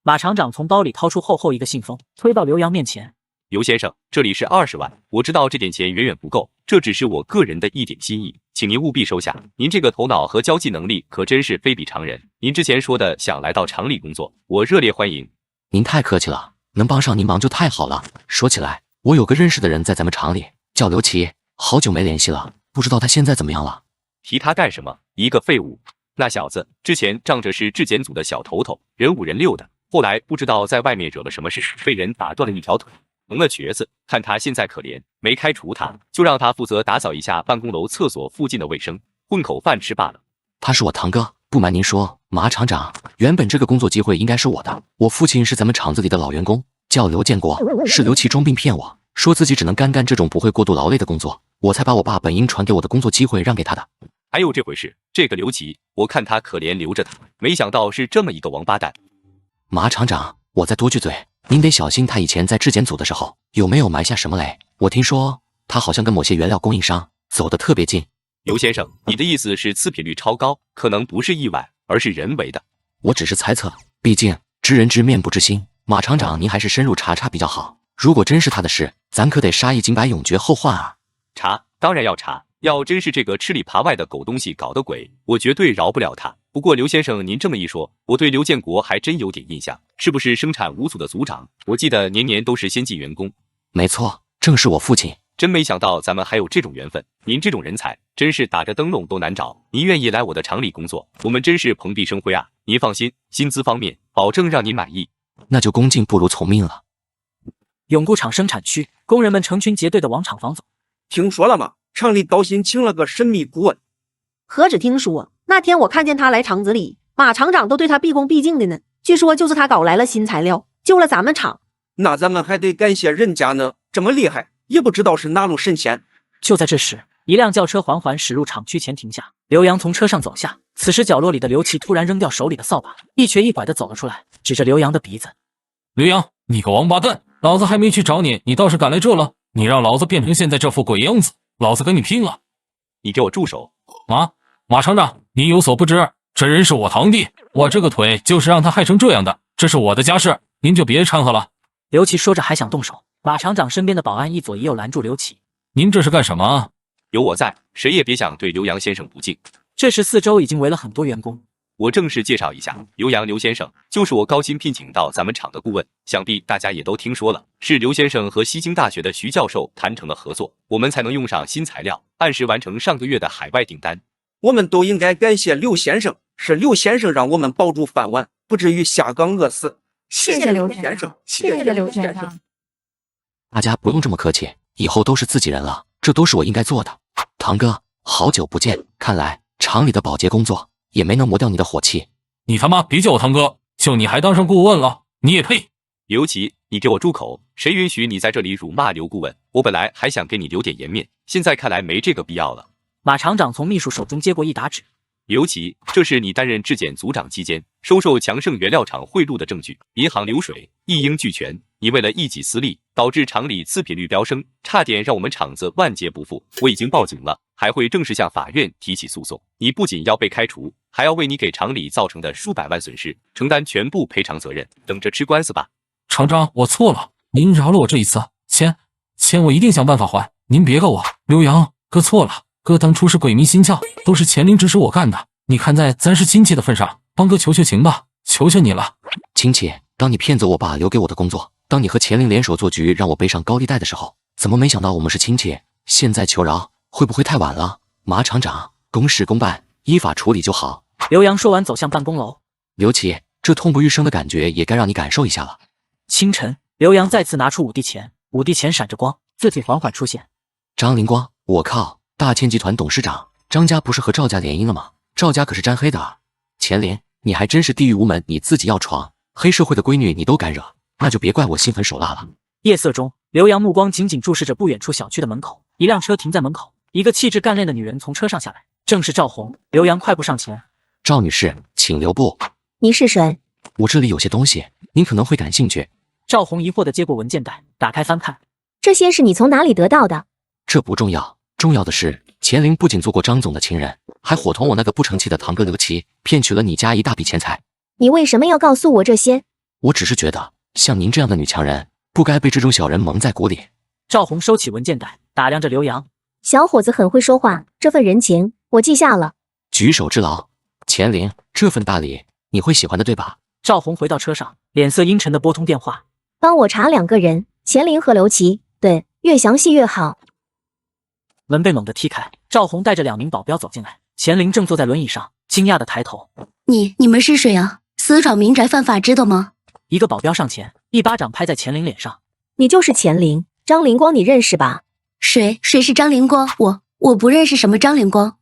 马厂长从包里掏出厚一个信封，推到刘洋面前。刘先生，这里是20万，我知道这点钱远远不够，这只是我个人的一点心意，请您务必收下。您这个头脑和交际能力可真是非比常人。您之前说的想来到厂里工作，我热烈欢迎。您太客气了，能帮上您忙就太好了。说起来，我有个认识的人在咱们厂里，叫刘琦，好久没联系了，不知道他现在怎么样了。提他干什么？一个废物。那小子之前仗着是质检组的小头头，人5人6的，后来不知道在外面惹了什么事，被人打断了一条腿，成了瘸子。看他现在可怜，没开除他，就让他负责打扫一下办公楼厕所附近的卫生，混口饭吃罢了。他是我堂哥，不瞒您说，马厂长，原本这个工作机会应该是我的。我父亲是咱们厂子里的老员工，叫刘建国，是刘琦装病骗我，说自己只能干这种不会过度劳累的工作，我才把我爸本应传给我的工作机会让给他的。还有这回事，这个刘琦，我看他可怜留着他，没想到是这么一个王八蛋。马厂长，我再多句嘴，您得小心他以前在质检组的时候有没有埋下什么雷。我听说他好像跟某些原料供应商走得特别近。刘先生，你的意思是次品率超高，可能不是意外，而是人为的。我只是猜测，毕竟知人知面不知心。马厂长，您还是深入查查比较好。如果真是他的事，咱可得杀一儆百，永绝后患啊！查，当然要查。要真是这个吃里扒外的狗东西搞的鬼，我绝对饶不了他。不过刘先生，您这么一说，我对刘建国还真有点印象，是不是生产5组的组长？我记得年年都是先进员工。没错，正是我父亲。真没想到咱们还有这种缘分，您这种人才真是打着灯笼都难找。您愿意来我的厂里工作，我们真是蓬荜生辉啊！您放心，薪资方面保证让您满意。那就恭敬不如从命了。永固厂生产区，工人们成群结队的往厂房走。听说了吗？厂里高薪请了个神秘顾问。何止听说，那天我看见他来厂子里，马厂长都对他毕恭毕敬的呢。据说就是他搞来了新材料，救了咱们厂。那咱们还得感谢人家呢，这么厉害，也不知道是哪路神仙。就在这时，一辆轿车缓缓驶入厂区前停下。刘洋从车上走下，此时角落里的刘琦突然扔掉手里的扫把，一瘸一拐地走了出来，指着刘洋的鼻子：“刘洋，你个王八蛋！老子还没去找你，你倒是赶来这了！你让老子变成现在这副鬼样子，老子跟你拼了！”你给我住手！马厂长，你有所不知，这人是我堂弟，我这个腿就是让他害成这样的，这是我的家事，您就别掺和了。刘琦说着还想动手，马厂长身边的保安一左一右拦住刘琦：“您这是干什么啊？有我在，谁也别想对刘洋先生不敬。”这时四周已经围了很多员工。我正式介绍一下，刘洋刘先生就是我高薪聘请到咱们厂的顾问，想必大家也都听说了，是刘先生和西京大学的徐教授谈成了合作，我们才能用上新材料，按时完成上个月的海外订单。我们都应该感谢刘先生，是刘先生让我们保住饭碗，不至于下岗饿死。谢谢刘先生，谢谢刘先生。大家不用这么客气，以后都是自己人了，这都是我应该做的。堂哥，好久不见，看来厂里的保洁工作也没能磨掉你的火气。你他妈别叫我堂哥，就你还当上顾问了，你也配？刘琦，你给我住口！谁允许你在这里辱骂刘顾问？我本来还想给你留点颜面，现在看来没这个必要了。马厂长从秘书手中接过一沓纸。刘琦，这是你担任质检组长期间收受强盛原料厂贿赂的证据，银行流水一应俱全。你为了一己私利，导致厂里次品率飙升，差点让我们厂子万劫不复。我已经报警了，还会正式向法院提起诉讼。你不仅要被开除，还要为你给厂里造成的数百万损失承担全部赔偿责任，等着吃官司吧。厂长，我错了，您饶了我这一次，钱我一定想办法还，您别告我。刘洋，哥错了，哥当初是鬼迷心窍，都是钱林指使我干的。你看在咱是亲戚的份上，帮哥求求情吧，求求你了。亲戚，当你骗走我爸留给我的工作，当你和钱林联手做局让我背上高利贷的时候，怎么没想到我们是亲戚？现在求饶会不会太晚了？马厂长，公事公办，依法处理就好。刘洋说完走向办公楼。刘琦，这痛不欲生的感觉也该让你感受一下了。清晨，刘洋再次拿出5帝钱，5帝钱闪着光，字体缓缓出现。张灵光，我靠，大千集团董事长，张家不是和赵家联姻了吗？赵家可是沾黑的。钱林，你还真是地狱无门，你自己要闯，黑社会的闺女你都敢惹，那就别怪我心狠手辣了。夜色中，刘洋目光紧紧注视着不远处小区的门口，一辆车停在门口，一个气质干练的女人从车上下来，正是赵红。刘洋快步上前。赵女士，请留步。你是谁？我这里有些东西，您可能会感兴趣。赵红疑惑地接过文件袋，打开翻看。这些是你从哪里得到的？这不重要，重要的是钱林不仅做过张总的情人，还伙同我那个不成器的堂哥刘琦，骗取了你家一大笔钱财。你为什么要告诉我这些？我只是觉得，像您这样的女强人，不该被这种小人蒙在鼓里。赵红收起文件袋，打量着刘洋。小伙子很会说话，这份人情我记下了。举手之劳。钱林，这份大礼你会喜欢的，对吧？赵红回到车上，脸色阴沉地拨通电话。帮我查2个人，钱林和刘琦，对，越详细越好。门被猛地踢开，赵红带着2名保镖走进来。钱林正坐在轮椅上，惊讶地抬头：“你们是谁啊？私闯民宅犯法，知道吗？”一个保镖上前，一巴掌拍在钱林脸上：“你就是钱林，张灵光，你认识吧？”“谁是张灵光？我不认识什么张灵光。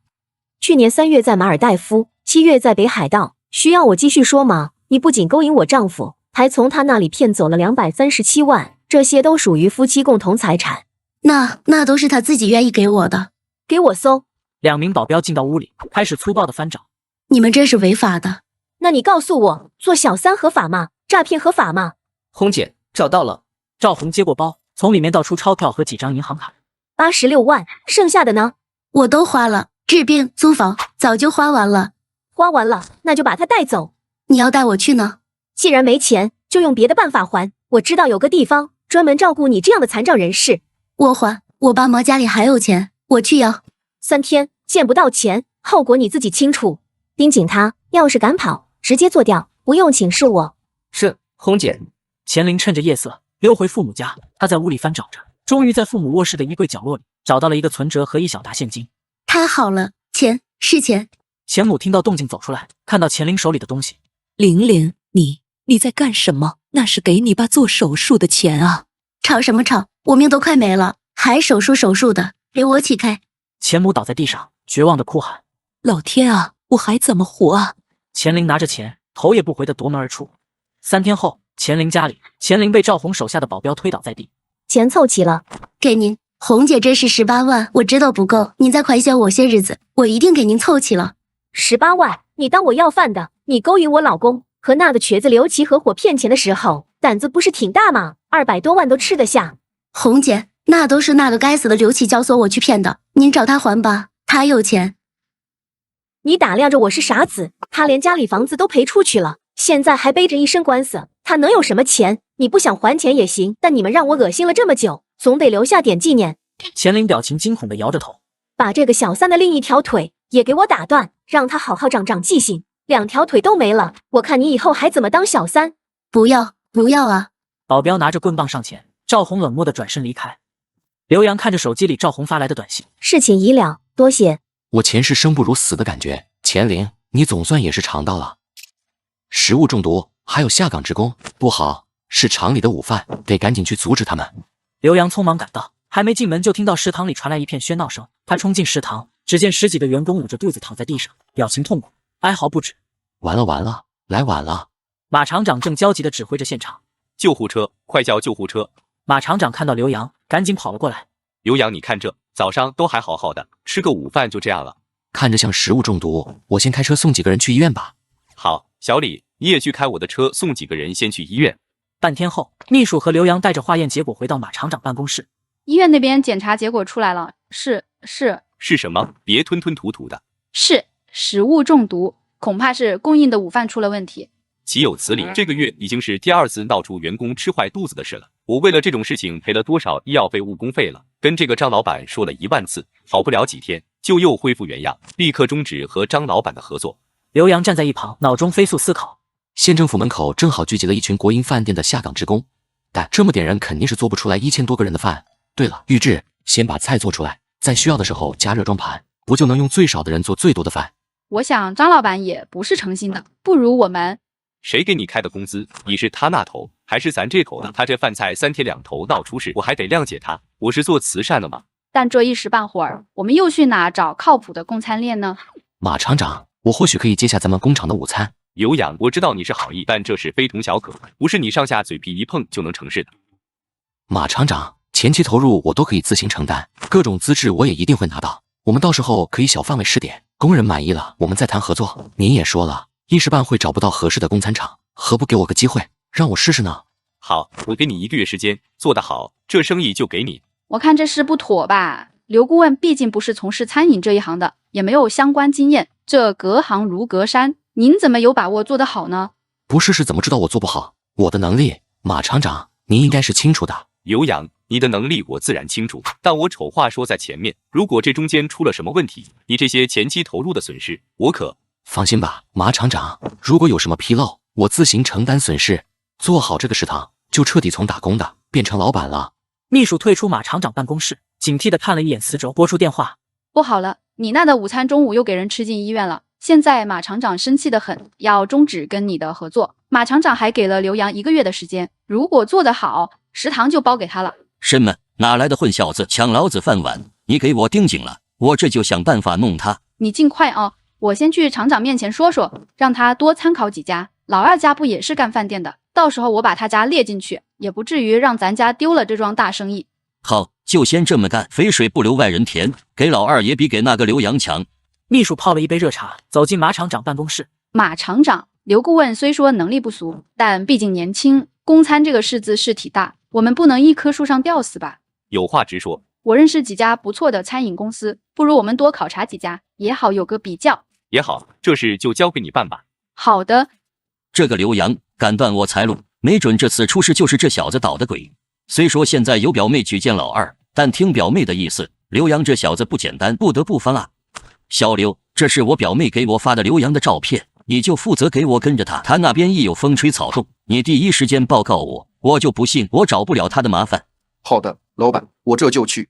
去年3月在马尔代夫，7月在北海道，需要我继续说吗？你不仅勾引我丈夫，还从他那里骗走了237万，这些都属于夫妻共同财产。那都是他自己愿意给我的。给我搜。”2名保镖进到屋里，开始粗暴地翻找。你们这是违法的。那你告诉我，做小三合法吗？诈骗合法吗？红姐，找到了。赵红接过包，从里面倒出钞票和几张银行卡。86万，剩下的呢？我都花了，治病、租房，早就花完了。花完了，那就把他带走。你要带我去呢？既然没钱，就用别的办法还。我知道有个地方专门照顾你这样的残障人士。我还，我爸妈家里还有钱，我去要。3天见不到钱，后果你自己清楚。盯紧他，要是敢跑，直接做掉，不用请示我。是，红姐。钱林趁着夜色溜回父母家，他在屋里翻找着，终于在父母卧室的衣柜角落里找到了一个存折和一小沓现金。太好了，钱是钱。钱母听到动静走出来，看到钱林手里的东西。玲玲，你在干什么？那是给你爸做手术的钱啊！吵什么吵？我命都快没了，还手术的，给我起开！钱母倒在地上，绝望地哭喊：“老天啊，我还怎么活啊？”钱林拿着钱，头也不回地夺门而出。3天后，钱林家里，钱林被赵红手下的保镖推倒在地。钱凑齐了，给您。红姐，这是18万，我知道不够，您再宽限我些日子，我一定给您凑齐了。18万？你当我要饭的？你勾引我老公，和那个瘸子刘琦合伙骗钱的时候，胆子不是挺大吗？200多万都吃得下。红姐，那都是那个该死的刘琦教唆我去骗的，您找他还吧，他有钱。你打量着我是傻子？他连家里房子都赔出去了，现在还背着一身官司，他能有什么钱？你不想还钱也行，但你们让我恶心了这么久，总得留下点纪念。钱林表情惊恐地摇着头，把这个小三的另一条腿也给我打断，让他好好长长记性。2条腿都没了，我看你以后还怎么当小三？不要啊！保镖拿着棍棒上前，赵红冷漠地转身离开。刘洋看着手机里赵红发来的短信，事情已了，多谢。我前世生不如死的感觉。钱灵，你总算也是尝到了。食物中毒，还有下岗职工，不好，是厂里的午饭，得赶紧去阻止他们。刘洋匆忙赶到，还没进门就听到食堂里传来一片喧闹声。他冲进食堂，只见10几个员工捂着肚子躺在地上，表情痛苦，哀嚎不止。完了完了，来晚了。马厂长正焦急地指挥着现场。救护车，快叫救护车！马厂长看到刘洋，赶紧跑了过来。刘洋，你看这早上都还好好的，吃个午饭就这样了。看着像食物中毒，我先开车送几个人去医院吧。好，小李，你也去开我的车，送几个人先去医院。半天后，秘书和刘洋带着化验结果回到马厂长办公室。医院那边检查结果出来了，是什么？别吞吞吐吐的。是食物中毒，恐怕是供应的午饭出了问题。岂有此理！这个月已经是第2次闹出员工吃坏肚子的事了。我为了这种事情赔了多少医药费、误工费了？跟这个张老板说了1万次，好不了几天就又恢复原样，立刻终止和张老板的合作。刘洋站在一旁，脑中飞速思考。县政府门口正好聚集了一群国营饭店的下岗职工，但这么点人肯定是做不出来1000多个人的饭。对了，预制，先把菜做出来，在需要的时候加热装盘，不就能用最少的人做最多的饭？我想张老板也不是诚心的，不如我们……谁给你开的工资？你是他那头还是咱这头的？他这饭菜3天2头闹出事，我还得谅解他。我是做慈善的吗？但这一时半会儿，我们又去哪找靠谱的供餐链呢？马厂长，我或许可以接下咱们工厂的午餐。有氧，我知道你是好意，但这是非同小可，不是你上下嘴皮一碰就能成事的。马厂长，前期投入我都可以自行承担，各种资质我也一定会拿到。我们到时候可以小范围试点，工人满意了，我们再谈合作。您也说了，一时半会找不到合适的供餐厂，何不给我个机会，让我试试呢？好，我给你1个月时间，做得好，这生意就给你。我看这事不妥吧？刘顾问毕竟不是从事餐饮这一行的，也没有相关经验，这隔行如隔山，您怎么有把握做得好呢？不试试怎么知道我做不好？我的能力，马厂长，您应该是清楚的。有氧，你的能力我自然清楚，但我丑话说在前面，如果这中间出了什么问题，你这些前期投入的损失，我可……放心吧，马厂长，如果有什么纰漏，我自行承担损失。做好这个食堂，就彻底从打工的变成老板了。秘书退出马厂长办公室，警惕地看了一眼四周，拨出电话。不好了，你那的午餐中午又给人吃进医院了。现在马厂长生气得很，要终止跟你的合作。马厂长还给了刘洋1个月的时间，如果做得好，食堂就包给他了。什么？哪来的混小子抢老子饭碗？你给我盯紧了，我这就想办法弄他。你尽快啊，我先去厂长面前说说，让他多参考几家。老二家不也是干饭店的？到时候我把他家列进去，也不至于让咱家丢了这桩大生意。好，就先这么干，肥水不流外人田，给老二也比给那个刘洋强。秘书泡了一杯热茶，走进马厂长办公室。马厂长，刘顾问虽说能力不俗，但毕竟年轻，供餐这个事字是体大，我们不能一棵树上吊死吧？有话直说。我认识几家不错的餐饮公司，不如我们多考察几家，也好有个比较。也好，这事就交给你办吧。好的。这个刘洋敢断我财路，没准这次出事就是这小子捣的鬼。虽说现在有表妹举荐老二，但听表妹的意思，刘洋这小子不简单，不得不翻啊。小刘，这是我表妹给我发的刘洋的照片，你就负责给我跟着他那边一有风吹草动，你第一时间报告我，我就不信我找不了他的麻烦。好的，老板，我这就去。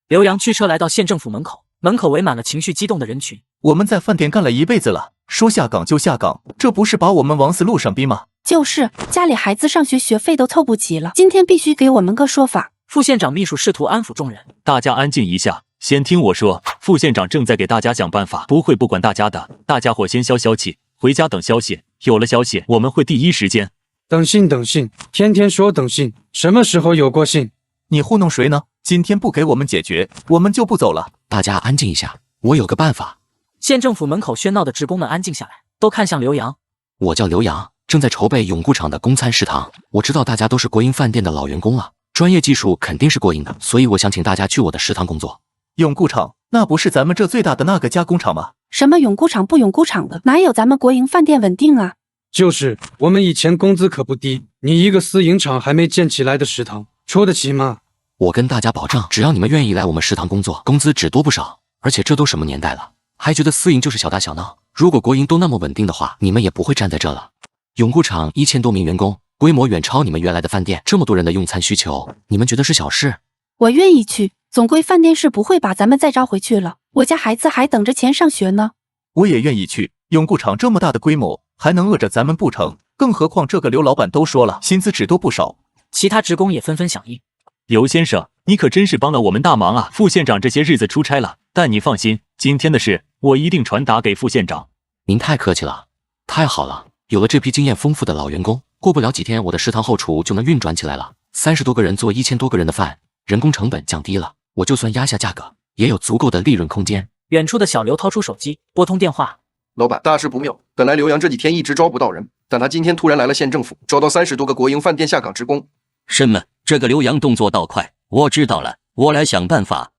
刘洋驱车来到县政府门口，门口围满了情绪激动的人群。我们在饭店干了1辈子了，说下岗就下岗，这不是把我们往死路上逼吗？就是家里孩子上学学费都凑不齐了，今天必须给我们个说法。副县长秘书试图安抚众人，大家安静一下，先听我说。副县长正在给大家想办法，不会不管大家的。大家伙先消消气，回家等消息，有了消息我们会第一时间。等信等信，天天说等信，什么时候有过信？你糊弄谁呢？今天不给我们解决，我们就不走了。大家安静一下，我有个办法。县政府门口喧闹的职工们安静下来，都看向刘洋。我叫刘洋，正在筹备永固厂的供餐食堂。我知道大家都是国营饭店的老员工了，专业技术肯定是过硬的，所以我想请大家去我的食堂工作。永固厂那不是咱们这最大的那个加工厂吗？什么永固厂不永固厂的，哪有咱们国营饭店稳定啊？就是我们以前工资可不低，你一个私营厂还没建起来的食堂，出得起吗？我跟大家保证，只要你们愿意来我们食堂工作，工资只多不少。而且这都什么年代了，还觉得私营就是小打小闹？如果国营都那么稳定的话，你们也不会站在这了。永固厂1000多名员工，规模远超你们原来的饭店，这么多人的用餐需求，你们觉得是小事？我愿意去，总归饭店是不会把咱们再招回去了。我家孩子还等着钱上学呢。我也愿意去，永固厂这么大的规模，还能饿着咱们不成？更何况这个刘老板都说了，薪资值都不少。其他职工也纷纷响应。刘先生，你可真是帮了我们大忙啊！副县长这些日子出差了，但你放心，今天的事我一定传达给副县长。您太客气了，太好了，有了这批经验丰富的老员工，过不了几天我的食堂后厨就能运转起来了。30多个人做1000多个人的饭，人工成本降低了，我就算压下价格，也有足够的利润空间。远处的小刘掏出手机，拨通电话。老板，大事不妙，本来刘洋这几天一直招不到人，但他今天突然来了县政府，招到30多个国营饭店下岗职工。什么？这个刘洋动作倒快，我知道了，我来想办法。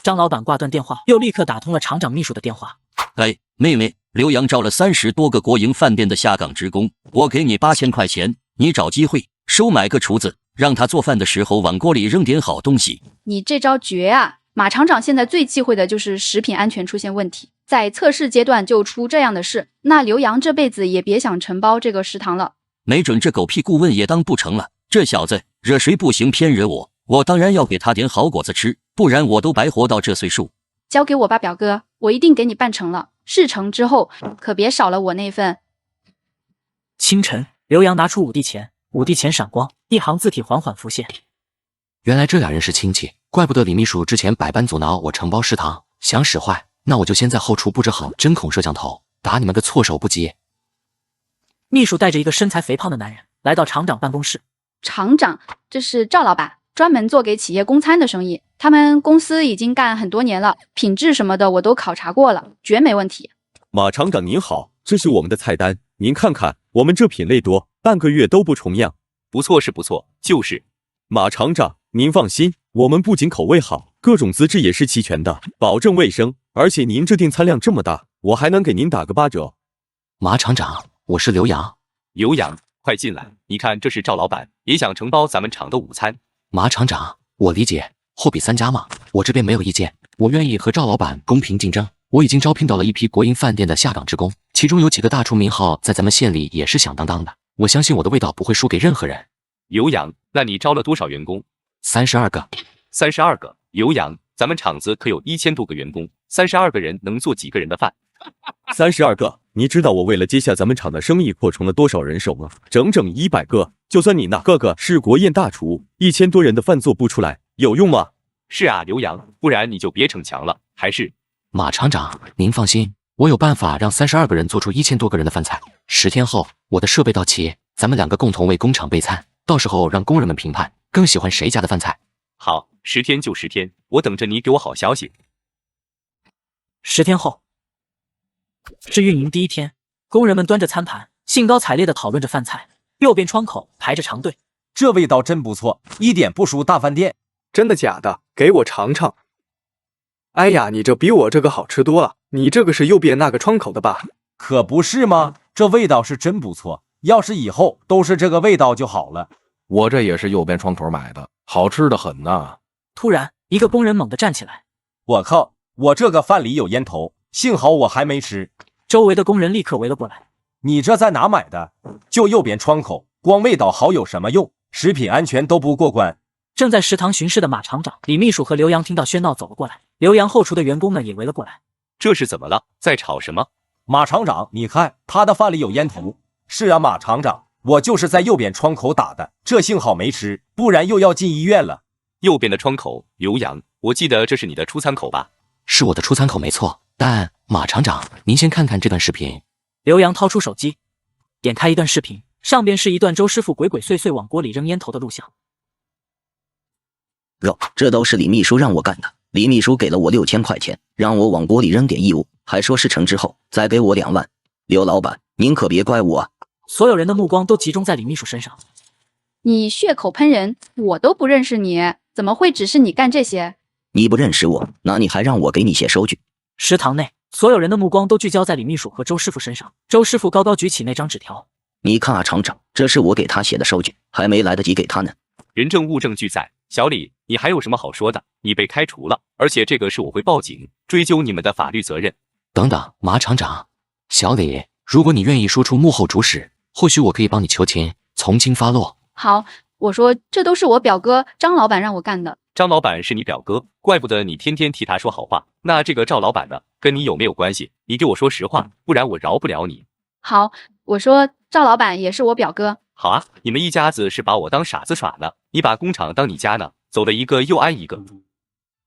张老板挂断电话，又立刻打通了厂长秘书的电话。哎，妹妹，刘洋招了30多个国营饭店的下岗职工，我给你8000块钱，你找机会收买个厨子，让他做饭的时候往锅里扔点好东西。你这招绝啊！马厂长现在最忌讳的就是食品安全出现问题，在测试阶段就出这样的事，那刘洋这辈子也别想承包这个食堂了。没准这狗屁顾问也当不成了，这小子惹谁不行，偏惹我，我当然要给他点好果子吃，不然我都白活到这岁数。交给我吧，表哥，我一定给你办成了。事成之后，可别少了我那份。清晨，刘洋拿出5帝钱，5帝钱闪光，一行字体缓缓浮现。原来这俩人是亲戚，怪不得李秘书之前百般阻挠我承包食堂，想使坏，那我就先在后厨布置好针孔摄像头，打你们个措手不及。秘书带着一个身材肥胖的男人来到厂长办公室。厂长，这是赵老板，专门做给企业供餐的生意，他们公司已经干很多年了，品质什么的我都考察过了，绝没问题。马厂长您好，这是我们的菜单，您看看，我们这品类多，半个月都不重样。不错是不错，就是。马厂长您放心，我们不仅口味好，各种资质也是齐全的，保证卫生，而且您这订餐量这么大，我还能给您打个8折。马厂长，我是刘洋。刘洋，快进来，你看这是赵老板，也想承包咱们厂的午餐。马厂长，我理解，货比3家嘛，我这边没有意见，我愿意和赵老板公平竞争。我已经招聘到了一批国营饭店的下岗职工，其中有几个大厨名号在咱们县里也是响当当的，我相信我的味道不会输给任何人。刘洋，那你招了多少员工？32个。32个。刘洋，咱们厂子可有1000多个员工，32个人能做几个人的饭？32个。你知道我为了接下咱们厂的生意扩充了多少人手吗？整整100个。就算你那个个是国宴大厨，1000多人的饭做不出来，有用吗？是啊，刘洋，不然你就别逞强了。还是马厂长，您放心，我有办法让32个人做出1000多个人的饭菜。10天后，我的设备到齐，咱们2个共同为工厂备餐，到时候让工人们评判更喜欢谁家的饭菜。好，10天就10天，我等着你给我好消息。10天后，是运营第1天，工人们端着餐盘，兴高采烈地讨论着饭菜。右边窗口排着长队，这味道真不错，一点不输大饭店。真的假的？给我尝尝。哎呀，你这比我这个好吃多了。你这个是右边那个窗口的吧？可不是吗？这味道是真不错，要是以后都是这个味道就好了。我这也是右边窗口买的，好吃的很呐。突然，一个工人猛地站起来：“我靠，我这个饭里有烟头，幸好我还没吃。”周围的工人立刻围了过来：“你这在哪买的？就右边窗口，光味道好有什么用？食品安全都不过关。”正在食堂巡视的马厂长、李秘书和刘洋听到喧闹走了过来，刘洋后厨的员工们也围了过来。这是怎么了？在吵什么？马厂长，你看他的饭里有烟头。是啊，马厂长，我就是在右边窗口打的，这幸好没吃，不然又要进医院了。右边的窗口，刘洋，我记得这是你的出餐口吧？是我的出餐口没错，但马厂长，您先看看这段视频。刘洋掏出手机，点开一段视频，上边是一段周师傅鬼鬼祟祟往锅里扔烟头的录像。这都是李秘书让我干的。李秘书给了我6000块钱，让我往锅里扔点异物，还说事成之后再给我2万。刘老板，您可别怪我啊！所有人的目光都集中在李秘书身上。你血口喷人，我都不认识你，怎么会只是你干这些？你不认识我，那你还让我给你写收据？食堂内，所有人的目光都聚焦在李秘书和周师傅身上。周师傅高高举起那张纸条，你看啊，厂长，这是我给他写的收据，还没来得及给他呢。人证物证俱在，小李，你还有什么好说的？你被开除了，而且这个是我会报警追究你们的法律责任。等等，马厂长，小李，如果你愿意说出幕后主使，或许我可以帮你求情，从轻发落。好，我说这都是我表哥张老板让我干的，张老板是你表哥，怪不得你天天替他说好话。那这个赵老板呢，跟你有没有关系？你给我说实话，不然我饶不了你。好，我说赵老板也是我表哥。好啊，你们一家子是把我当傻子耍呢？你把工厂当你家呢？走了一个又挨一个。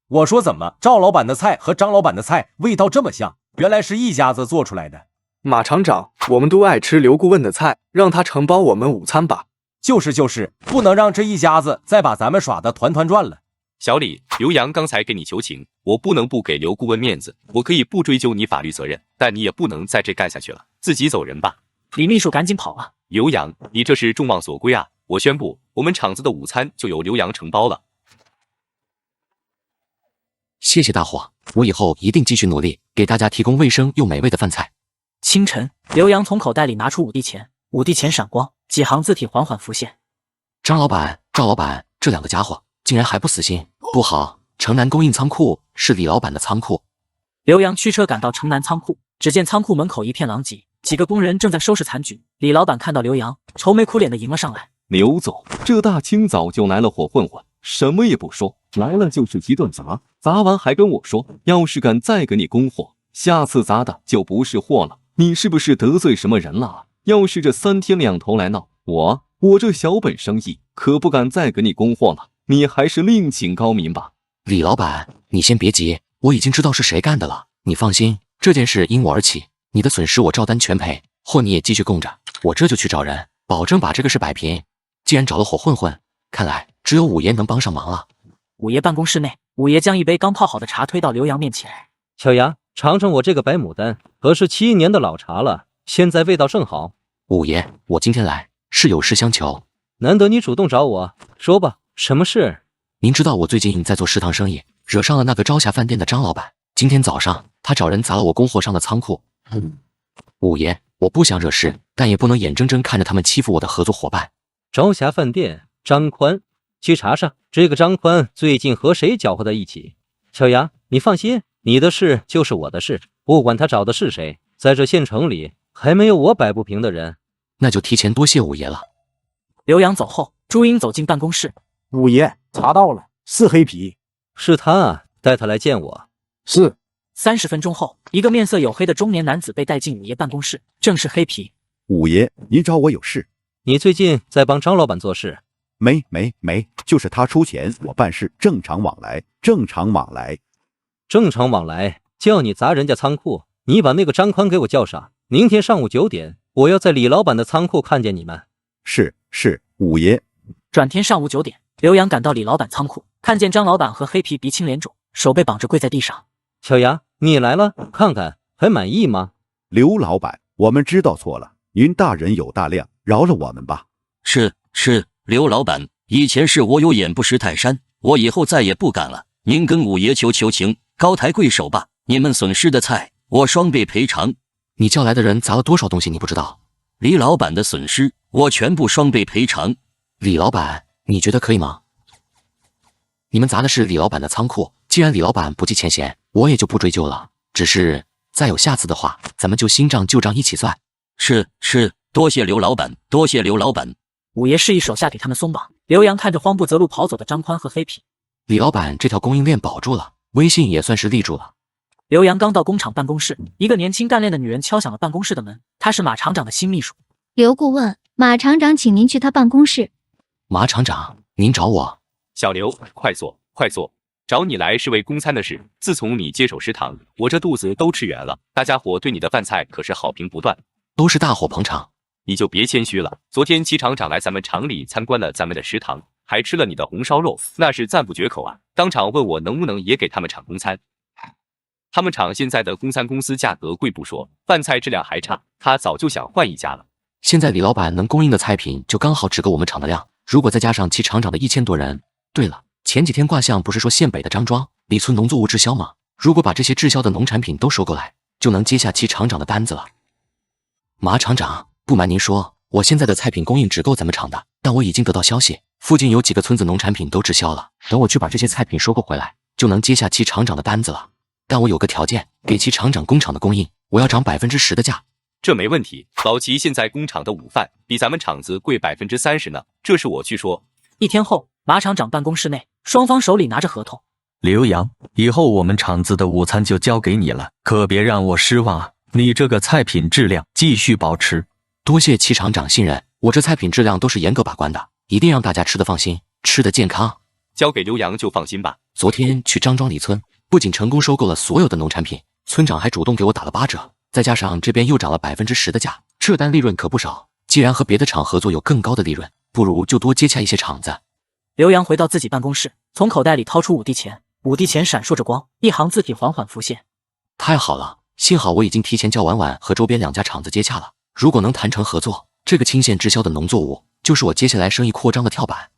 我说怎么赵老板的菜和张老板的菜味道这么像？原来是一家子做出来的。马厂长，我们都爱吃刘顾问的菜，让他承包我们午餐吧。就是，不能让这一家子再把咱们耍得团团转了。小李，刘洋刚才给你求情，我不能不给刘顾问面子，我可以不追究你法律责任，但你也不能再这干下去了，自己走人吧。李秘书赶紧跑啊！刘洋，你这是众望所归啊！我宣布，我们厂子的午餐就由刘洋承包了。谢谢大伙，我以后一定继续努力，给大家提供卫生又美味的饭菜。清晨，刘洋从口袋里拿出5帝钱，5帝钱闪光，几行字体缓缓浮现。张老板、赵老板这两个家伙竟然还不死心，不好！城南供应仓库是李老板的仓库。刘洋驱车赶到城南仓库，只见仓库门口一片狼藉，几个工人正在收拾残局。李老板看到刘洋，愁眉苦脸的迎了上来。刘总，这大清早就来了火混混，什么也不说，来了就是一顿砸，砸完还跟我说，要是敢再给你供货，下次砸的就不是货了。你是不是得罪什么人了？要是这3天2头来闹，我这小本生意可不敢再给你供货了，你还是另请高明吧。李老板，你先别急，我已经知道是谁干的了，你放心，这件事因我而起，你的损失我照单全赔，货你也继续供着，我这就去找人，保证把这个事摆平。既然找了火混混，看来只有五爷能帮上忙了。五爷办公室内，五爷将一杯刚泡好的茶推到刘洋面前。小杨，尝尝我这个白牡丹，可是7年的老茶了，现在味道正好。五爷，我今天来是有事相求。难得你主动找我，说吧，什么事？您知道我最近在做食堂生意，惹上了那个朝霞饭店的张老板。今天早上他找人砸了我供货商的仓库。五爷，我不想惹事，但也不能眼睁睁看着他们欺负我的合作伙伴。朝霞饭店，张宽，去查查这个张宽最近和谁搅和在一起。小杨，你放心，你的事就是我的事，不管他找的是谁，在这县城里还没有我摆不平的人。那就提前多谢五爷了。刘洋走后，朱英走进办公室。五爷，查到了，是黑皮。是他啊，带他来见我。是。30分钟后，一个面色黝黑的中年男子被带进五爷办公室，正是黑皮。五爷，您找我有事？你最近在帮张老板做事？没，就是他出钱，我办事正常往来，正常往来。正常往来，叫你砸人家仓库，你把那个张宽给我叫上，明天上午9点，我要在李老板的仓库看见你们。是，五爷。转天上午9点，刘洋赶到李老板仓库，看见张老板和黑皮鼻青脸肿，手被绑着跪在地上。小杨，你来了，看看还满意吗？刘老板，我们知道错了，您大人有大量，饶了我们吧。是，刘老板，以前是我有眼不识泰山，我以后再也不敢了。您跟五爷求情，高抬贵手吧，你们损失的菜我双倍赔偿。你叫来的人砸了多少东西你不知道？李老板的损失我全部双倍赔偿。李老板，你觉得可以吗？你们砸的是李老板的仓库，既然李老板不计前嫌，我也就不追究了。只是再有下次的话，咱们就新账旧账一起算。是，多谢刘老板，多谢刘老板。五爷示意手下给他们松绑。刘洋看着慌不择路跑走的张宽和黑皮，李老板这条供应链保住了，威信也算是立住了。刘洋刚到工厂办公室，一个年轻干练的女人敲响了办公室的门。她是马厂长的新秘书。刘顾问，马厂长请您去他办公室。马厂长，您找我？小刘，快坐。找你来是为供餐的事。自从你接手食堂，我这肚子都吃圆了。大家伙对你的饭菜可是好评不断，都是大伙捧场。你就别谦虚了。昨天齐厂长来咱们厂里参观了咱们的食堂，还吃了你的红烧肉，那是赞不绝口啊！当场问我能不能也给他们厂供餐。他们厂现在的供餐公司价格贵不说，饭菜质量还差，他早就想换一家了。现在李老板能供应的菜品就刚好只够我们厂的量，如果再加上齐厂长的1000多人。对了，前几天卦象不是说县北的张庄、李村农作物滞销吗？如果把这些滞销的农产品都收过来，就能接下齐厂长的单子了。马厂长，不瞒您说，我现在的菜品供应只够咱们厂的，但我已经得到消息，附近有几个村子农产品都滞销了，等我去把这些菜品收购回来，就能接下齐厂长的单子了。但我有个条件，给齐厂长工厂的供应，我要涨10%的价。这没问题，老齐现在工厂的午饭比咱们厂子贵30%呢，这是我去说。1天后，马厂长办公室内，双方手里拿着合同。刘洋，以后我们厂子的午餐就交给你了，可别让我失望啊！你这个菜品质量继续保持。多谢戚厂长信任，我这菜品质量都是严格把关的，一定让大家吃得放心，吃得健康。交给刘洋就放心吧。昨天去张庄里村，不仅成功收购了所有的农产品，村长还主动给我打了8折，再加上这边又涨了10%的价，这单利润可不少。既然和别的厂合作有更高的利润，不如就多接洽一些厂子。刘洋回到自己办公室，从口袋里掏出5帝钱，5帝钱闪烁着光，一行字体缓缓浮现。太好了，幸好我已经提前叫婉婉和周边2家厂子接洽了，如果能谈成合作，这个清县滞销的农作物就是我接下来生意扩张的跳板。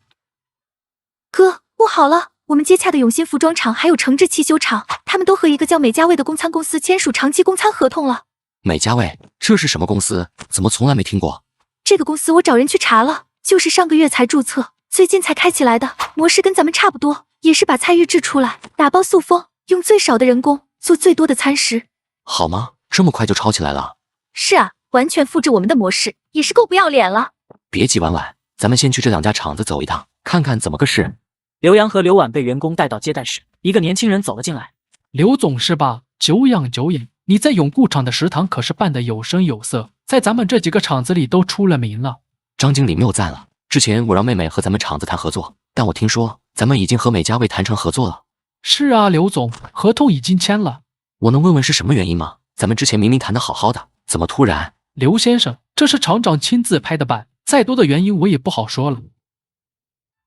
哥，不好了，我们接洽的永新服装厂还有诚志汽修厂，他们都和一个叫美家卫的供餐公司签署长期供餐合同了。美家卫，这是什么公司？怎么从来没听过？这个公司我找人去查了，就是上个月才注册，最近才开起来的，模式跟咱们差不多，也是把菜预制出来，打包塑封，用最少的人工做最多的餐食。好吗？这么快就抄起来了？是啊，完全复制我们的模式，也是够不要脸了。别急，婉婉，咱们先去这2家厂子走一趟，看看怎么个事。刘洋和刘婉被员工带到接待室，一个年轻人走了进来。刘总是吧？久仰久仰，你在永固厂的食堂可是办得有声有色，在咱们这几个厂子里都出了名了。张经理谬赞了，之前我让妹妹和咱们厂子谈合作，但我听说咱们已经和美家卫谈成合作了。是啊，刘总，合同已经签了。我能问问是什么原因吗？咱们之前明明谈得好好的，怎么突然……刘先生，这是厂长亲自拍的板，再多的原因我也不好说了。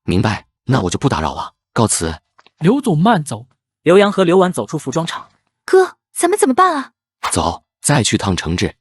明白，那我就不打扰了，告辞。刘总慢走。刘洋和刘婉走出服装厂。哥，咱们怎么办啊？走，再去趟诚志。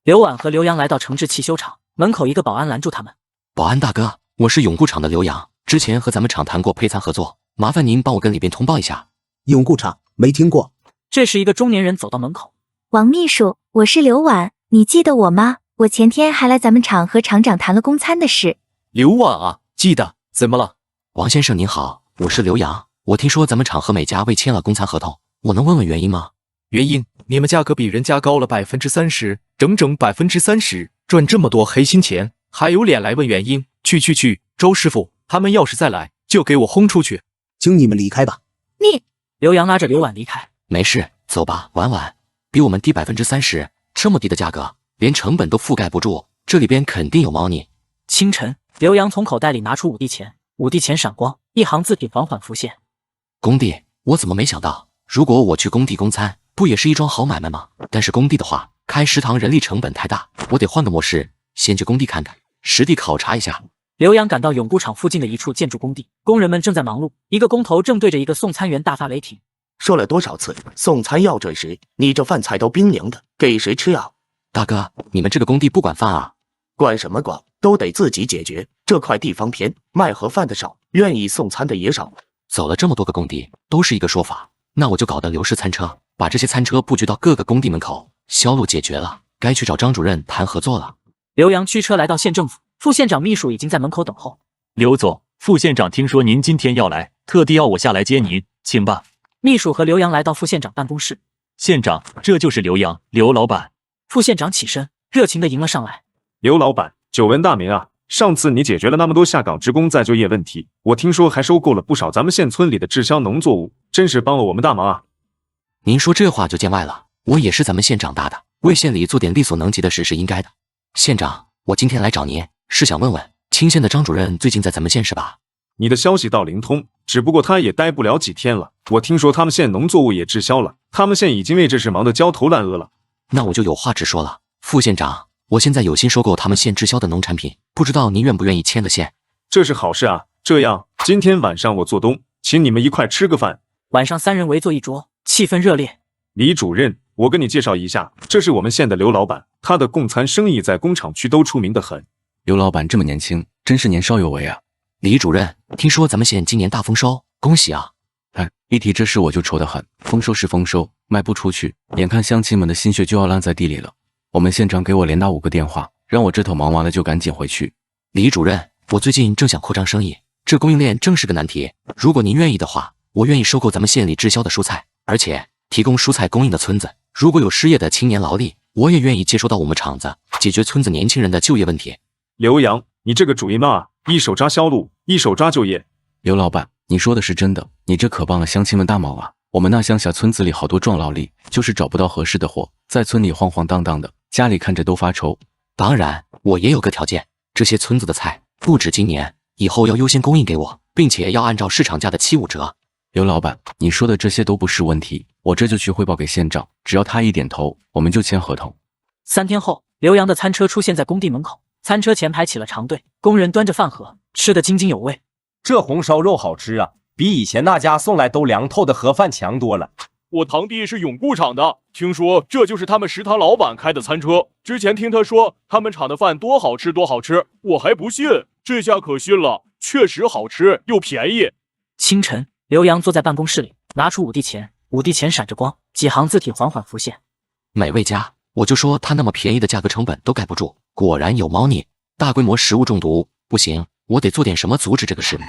刘婉和刘洋来到诚志汽修厂门口，一个保安拦住他们。保安大哥，我是永固厂的刘洋，之前和咱们厂谈过配餐合作，麻烦您帮我跟里边通报一下。永固厂没听过。这时一个中年人走到门口。王秘书，我是刘婉，你记得我吗？我前天还来咱们厂和厂长谈了供餐的事。刘婉啊，记得，怎么了？王先生您好，我是刘洋，我听说咱们厂和美家卫签了供餐合同，我能问问原因吗？原因，你们价格比人家高了30%，整整30%，赚这么多黑心钱，还有脸来问原因？去，周师傅，他们要是再来，就给我轰出去。请你们离开吧。你，刘洋拉着刘婉离开。没事，走吧，婉婉，比我们低30%，这么低的价格，连成本都覆盖不住，这里边肯定有猫腻。清晨，刘洋从口袋里拿出5帝钱，5帝钱闪光，一行字体缓缓浮现。工地，我怎么没想到，如果我去工地供餐，不也是一桩好买卖吗？但是工地的话，开食堂人力成本太大，我得换个模式，先去工地看看，实地考察一下。刘洋赶到永固厂附近的一处建筑工地，工人们正在忙碌，一个工头正对着一个送餐员大发雷霆。说了多少次，送餐要准时，你这饭菜都冰凉的，给谁吃啊？大哥，你们这个工地不管饭啊？管什么管，都得自己解决。这块地方偏，卖盒饭的少，愿意送餐的也少。走了这么多个工地，都是一个说法，那我就搞的流式餐车，把这些餐车布局到各个工地门口，销路解决了，该去找张主任谈合作了。刘洋驱车来到县政府，副县长秘书已经在门口等候。刘总，副县长听说您今天要来，特地要我下来接您，请吧。秘书和刘洋来到副县长办公室。县长，这就是刘洋，刘老板。副县长起身，热情地迎了上来。刘老板，久闻大名啊！上次你解决了那么多下岗职工再就业问题，我听说还收购了不少咱们县村里的滞销农作物，真是帮了我们大忙啊！您说这话就见外了，我也是咱们县长大的，为县里做点力所能及的事是应该的。县长，我今天来找您，是想问问清县的张主任最近在咱们县是吧？你的消息倒灵通，只不过他也待不了几天了。我听说他们县农作物也滞销了，他们县已经为这事忙得焦头烂额了。那我就有话直说了，副县长，我现在有心收购他们县滞销的农产品，不知道您愿不愿意签个线？这是好事啊！这样，今天晚上我做东，请你们一块吃个饭。晚上3人围坐一桌，气氛热烈。李主任，我跟你介绍一下，这是我们县的刘老板，他的供餐生意在工厂区都出名得很。刘老板这么年轻，真是年少有为啊！李主任，听说咱们县今年大丰收，恭喜啊！哎，一提这事我就愁得很。丰收是丰收，卖不出去，眼看乡亲们的心血就要烂在地里了。我们县长给我连打5个电话，让我这头忙完了就赶紧回去。李主任，我最近正想扩张生意，这供应链正是个难题。如果您愿意的话，我愿意收购咱们县里滞销的蔬菜，而且提供蔬菜供应的村子。如果有失业的青年劳力，我也愿意接收到我们厂子，解决村子年轻人的就业问题。刘洋，你这个主意嘛，一手抓销路，一手抓就业。刘老板，你说的是真的，你这可帮了乡亲们大忙啊！我们那乡下村子里好多壮劳力，就是找不到合适的活，在村里晃晃荡荡的，家里看着都发愁。当然，我也有个条件，这些村子的菜不止今年，以后要优先供应给我，并且要按照市场价的7、5折。刘老板，你说的这些都不是问题，我这就去汇报给县长，只要他一点头，我们就签合同。3天后，刘洋的餐车出现在工地门口，餐车前排起了长队，工人端着饭盒，吃得津津有味。这红烧肉好吃啊，比以前那家送来都凉透的盒饭强多了。我堂弟是永固厂的，听说这就是他们食堂老板开的餐车。之前听他说他们厂的饭多好吃多好吃，我还不信，这下可信了，确实好吃又便宜。清晨，刘洋坐在办公室里，拿出5帝钱，5帝钱闪着光，几行字体缓缓浮现。美味家，我就说他那么便宜的价格成本都盖不住，果然有猫腻，大规模食物中毒，不行，我得做点什么阻止这个事。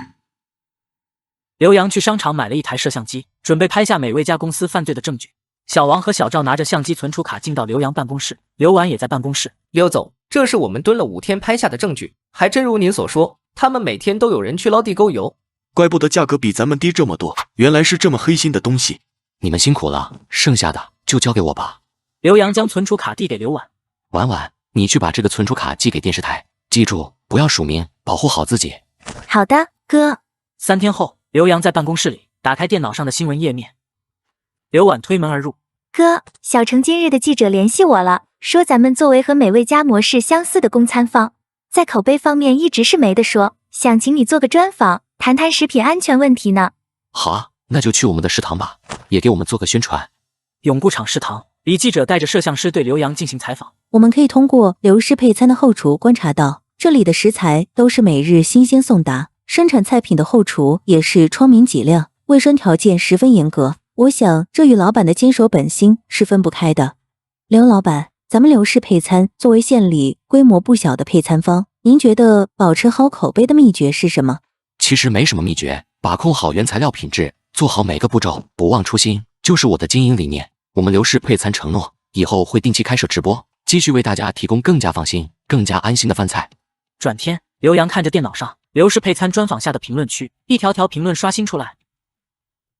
刘洋去商场买了一台摄像机，准备拍下美味家公司犯罪的证据。小王和小赵拿着相机存储卡进到刘洋办公室，刘婉也在办公室。刘总，这是我们蹲了5天拍下的证据，还真如您所说，他们每天都有人去捞地沟油。怪不得价格比咱们低这么多，原来是这么黑心的东西。你们辛苦了，剩下的就交给我吧。刘洋将存储卡递给刘婉。婉婉，你去把这个存储卡寄给电视台，记住不要署名，保护好自己。好的，哥。3天后，刘洋在办公室里打开电脑上的新闻页面。刘婉推门而入。哥，小程今日的记者联系我了，说咱们作为和美味家模式相似的供餐方，在口碑方面一直是没得说，想请你做个专访，谈谈食品安全问题呢。好啊，那就去我们的食堂吧，也给我们做个宣传。永固厂食堂，李记者带着摄像师对刘洋进行采访。我们可以通过刘氏配餐的后厨观察到，这里的食材都是每日新鲜送达，生产菜品的后厨也是窗明几亮，卫生条件十分严格。我想这与老板的坚守本心是分不开的。刘老板，咱们刘氏配餐作为县里规模不小的配餐方，您觉得保持好口碑的秘诀是什么？其实没什么秘诀，把控好原材料品质，做好每个步骤，不忘初心，就是我的经营理念。我们刘氏配餐承诺，以后会定期开设直播，继续为大家提供更加放心、更加安心的饭菜。转天，刘洋看着电脑上刘氏配餐专访下的评论区，一条条评论刷新出来。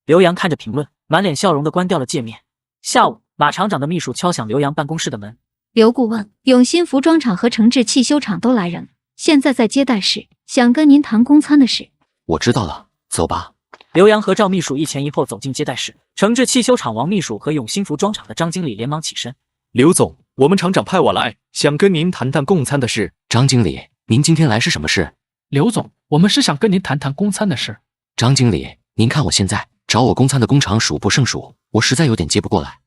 刘洋看着评论，满脸笑容地关掉了界面。下午，马厂长的秘书敲响刘洋办公室的门。刘顾问，永兴服装厂和诚志汽修厂都来人了，现在在接待室，想跟您谈供餐的事。我知道了，走吧。刘洋和赵秘书一前一后走进接待室，诚志汽修厂王秘书和永兴服装厂的张经理连忙起身。刘总，我们厂长派我来，想跟您谈谈供餐的事。张经理，您今天来是什么事？刘总，我们是想跟您谈谈供餐的事。张经理，您看我现在找我供餐的工厂数不胜数，我实在有点接不过来。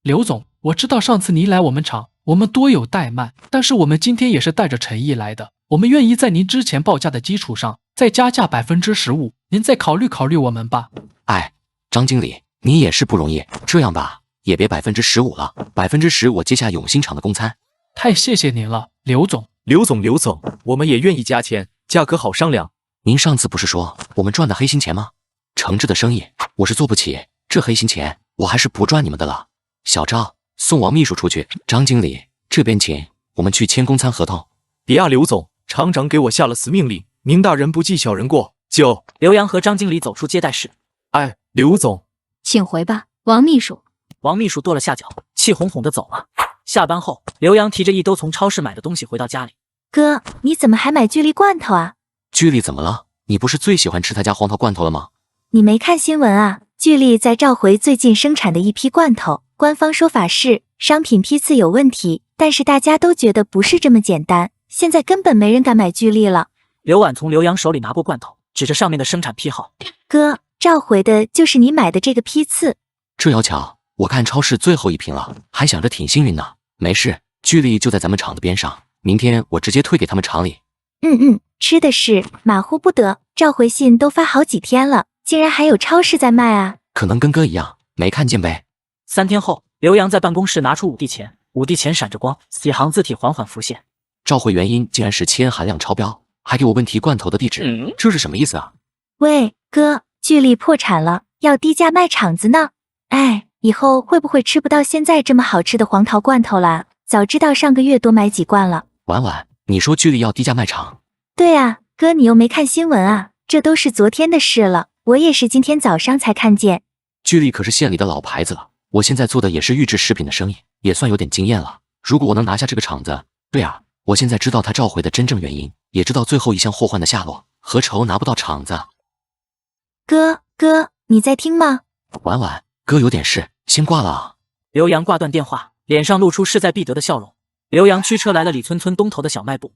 刘总，我知道上次您来我们厂，我们多有怠慢，但是我们今天也是带着诚意来的，我们愿意在您之前报价的基础上再加价15%，您再考虑考虑我们吧。哎，张经理，你也是不容易，这样吧，也别15%了，10%我接下永兴厂的供餐。太谢谢您了，刘总。刘总，我们也愿意加钱，价格好商量。您上次不是说我们赚的黑心钱吗？诚挚的生意我是做不起，这黑心钱我还是不赚你们的了。小赵，送王秘书出去。张经理，这边请，我们去签供餐合同。别啊，刘总，厂长给我下了死命令，明大人不计小人过。就刘洋和张经理走出接待室。哎，刘总，请回吧，王秘书。王秘书跺了下脚，气哄哄地走了。下班后，刘洋提着一兜从超市买的东西回到家里。哥，你怎么还买巨力罐头啊？巨力怎么了？你不是最喜欢吃他家黄桃罐头了吗？你没看新闻啊？巨力在召回最近生产的一批罐头，官方说法是商品批次有问题，但是大家都觉得不是这么简单，现在根本没人敢买巨力了。刘婉从刘洋手里拿过罐头，指着上面的生产批号。哥，召回的就是你买的这个批次。这要巧，我看超市最后一瓶了，还想着挺幸运呢。没事，巨力就在咱们厂的边上，明天我直接退给他们厂里。吃的是，马虎不得，召回信都发好几天了，竟然还有超市在卖啊！可能跟哥一样，没看见呗。3天后，刘洋在办公室拿出5帝钱，5帝钱闪着光，几行字体缓缓浮现。召回原因竟然是铅含量超标，还给我问题罐头的地址，这是什么意思啊？喂，哥，巨力破产了，要低价卖厂子呢。哎，以后会不会吃不到现在这么好吃的黄桃罐头啦？早知道上个月多买几罐了。婉婉，你说巨力要低价卖厂？对啊，哥，你又没看新闻啊？这都是昨天的事了，我也是今天早上才看见。巨力可是县里的老牌子了，我现在做的也是预制食品的生意，也算有点经验了。如果我能拿下这个厂子，对啊，我现在知道他召回的真正原因，也知道最后一项祸患的下落，何愁拿不到厂子？哥，你在听吗？婉婉，哥有点事，先挂了啊。刘洋挂断电话，脸上露出势在必得的笑容。刘洋驱车来了李村东头的小卖部。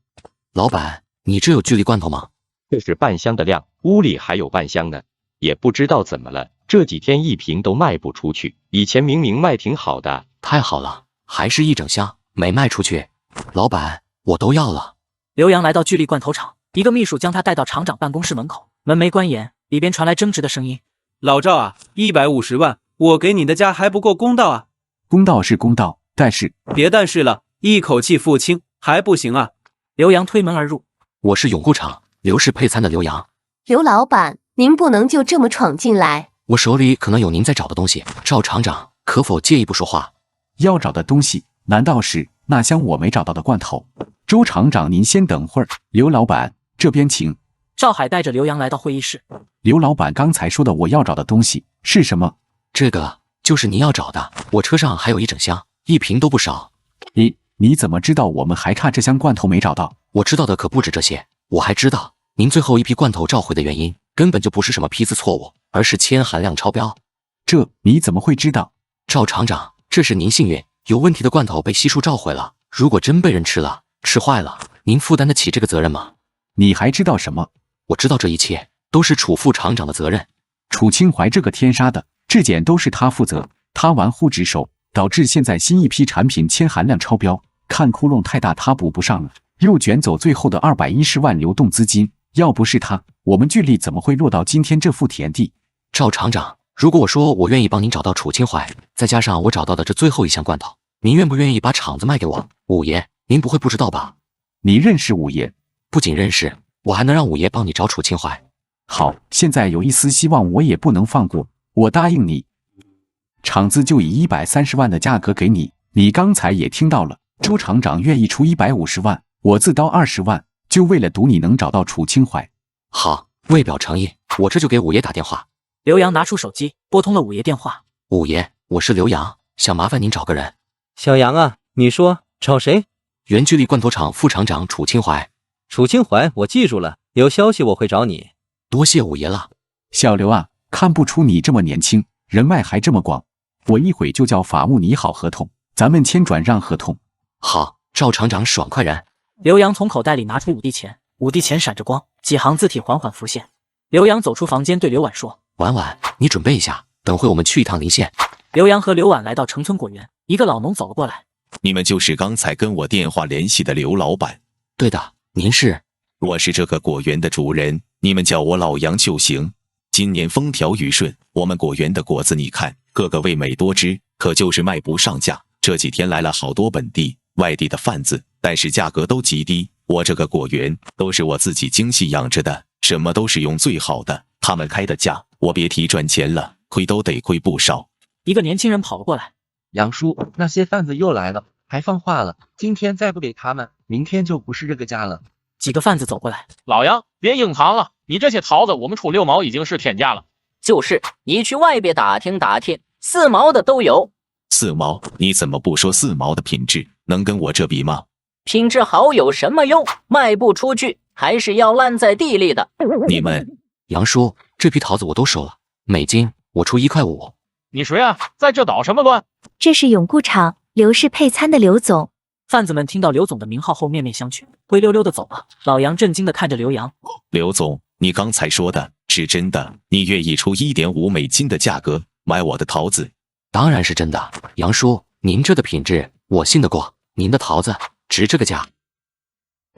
老板，你这有巨力罐头吗？这是半箱的量，屋里还有半箱呢，也不知道怎么了，这几天一瓶都卖不出去，以前明明卖挺好的。太好了，还是一整箱没卖出去。老板，我都要了。刘洋来到巨力罐头厂，一个秘书将他带到厂长办公室门口，门没关严，里边传来争执的声音。老赵啊，150万，我给你的家还不够公道啊！公道是公道，但是别但是了，一口气付清还不行啊！刘洋推门而入，我是永固厂刘氏配餐的刘洋。刘老板，您不能就这么闯进来。我手里可能有您在找的东西，赵厂长可否介意不说话？要找的东西难道是那箱我没找到的罐头？周厂长您先等会儿，刘老板这边请。赵海带着刘洋来到会议室。刘老板刚才说的我要找的东西是什么？这个就是您要找的，我车上还有一整箱，一瓶都不少。你怎么知道我们还差这箱罐头没找到？我知道的可不止这些，我还知道您最后一批罐头召回的原因根本就不是什么批次错误，而是铅含量超标。这你怎么会知道？赵厂长，这是您幸运，有问题的罐头被悉数召回了，如果真被人吃了，吃坏了，您负担得起这个责任吗？你还知道什么？我知道这一切都是楚副厂长的责任。楚清淮这个天杀的，质检都是他负责，他玩忽职守，导致现在新一批产品铅含量超标，看窟窿太大他补不上了，又卷走最后的210万流动资金，要不是他，我们巨力怎么会落到今天这副田地？赵厂长，如果我说我愿意帮您找到楚清淮，再加上我找到的这最后一箱罐头，您愿不愿意把厂子卖给我？五爷，您不会不知道吧？你认识五爷？不仅认识，我还能让五爷帮你找楚清淮。好，现在有一丝希望我也不能放过，我答应你，厂子就以130万的价格给你。你刚才也听到了，周厂长愿意出150万，我自掏20万，就为了赌你能找到楚清淮。好，为表诚意，我这就给五爷打电话。刘洋拿出手机拨通了五爷电话。五爷，我是刘洋，想麻烦您找个人。小杨啊，你说找谁？原巨力罐头厂副厂长楚清淮。楚清淮，我记住了，有消息我会找你。多谢五爷了。小刘啊，看不出你这么年轻，人脉还这么广，我一会就叫法务拟好合同，咱们签转让合同。好，赵厂长爽快人。刘洋从口袋里拿出5帝钱，5帝钱闪着光，几行字体缓缓浮现。刘洋走出房间，对刘婉说：“婉婉，你准备一下，等会我们去一趟临县。”刘洋和刘婉来到城村果园，一个老农走了过来。你们就是刚才跟我电话联系的刘老板？对的，您是？我是这个果园的主人，你们叫我老杨就行。今年风调雨顺，我们果园的果子你看，个个味美多汁，可就是卖不上价。这几天来了好多本地、外地的贩子，但是价格都极低。我这个果园都是我自己精细养着的，什么都是用最好的。他们开的价，我别提赚钱了，亏都得亏不少。一个年轻人跑了过来：“杨叔，那些贩子又来了，还放话了，今天再不给他们，明天就不是这个价了。”几个贩子走过来：“老杨，别硬扛了，你这些桃子我们出6毛已经是天价了。”“就是，你去外边打听打听，4毛的都有。”4毛？你怎么不说4毛的品质能跟我这比吗？品质好有什么用？卖不出去，还是要烂在地里的。你们，杨叔，这批桃子我都收了，每斤我出1块5。你谁啊？在这捣什么乱？这是永固厂刘氏配餐的刘总。贩子们听到刘总的名号后面面相觑，灰溜溜的走了。老杨震惊的看着刘洋：“刘总，你刚才说的是真的？你愿意出1.5美金的价格买我的桃子？”“当然是真的，杨叔，您这的品质我信得过，您的桃子值这个价。”“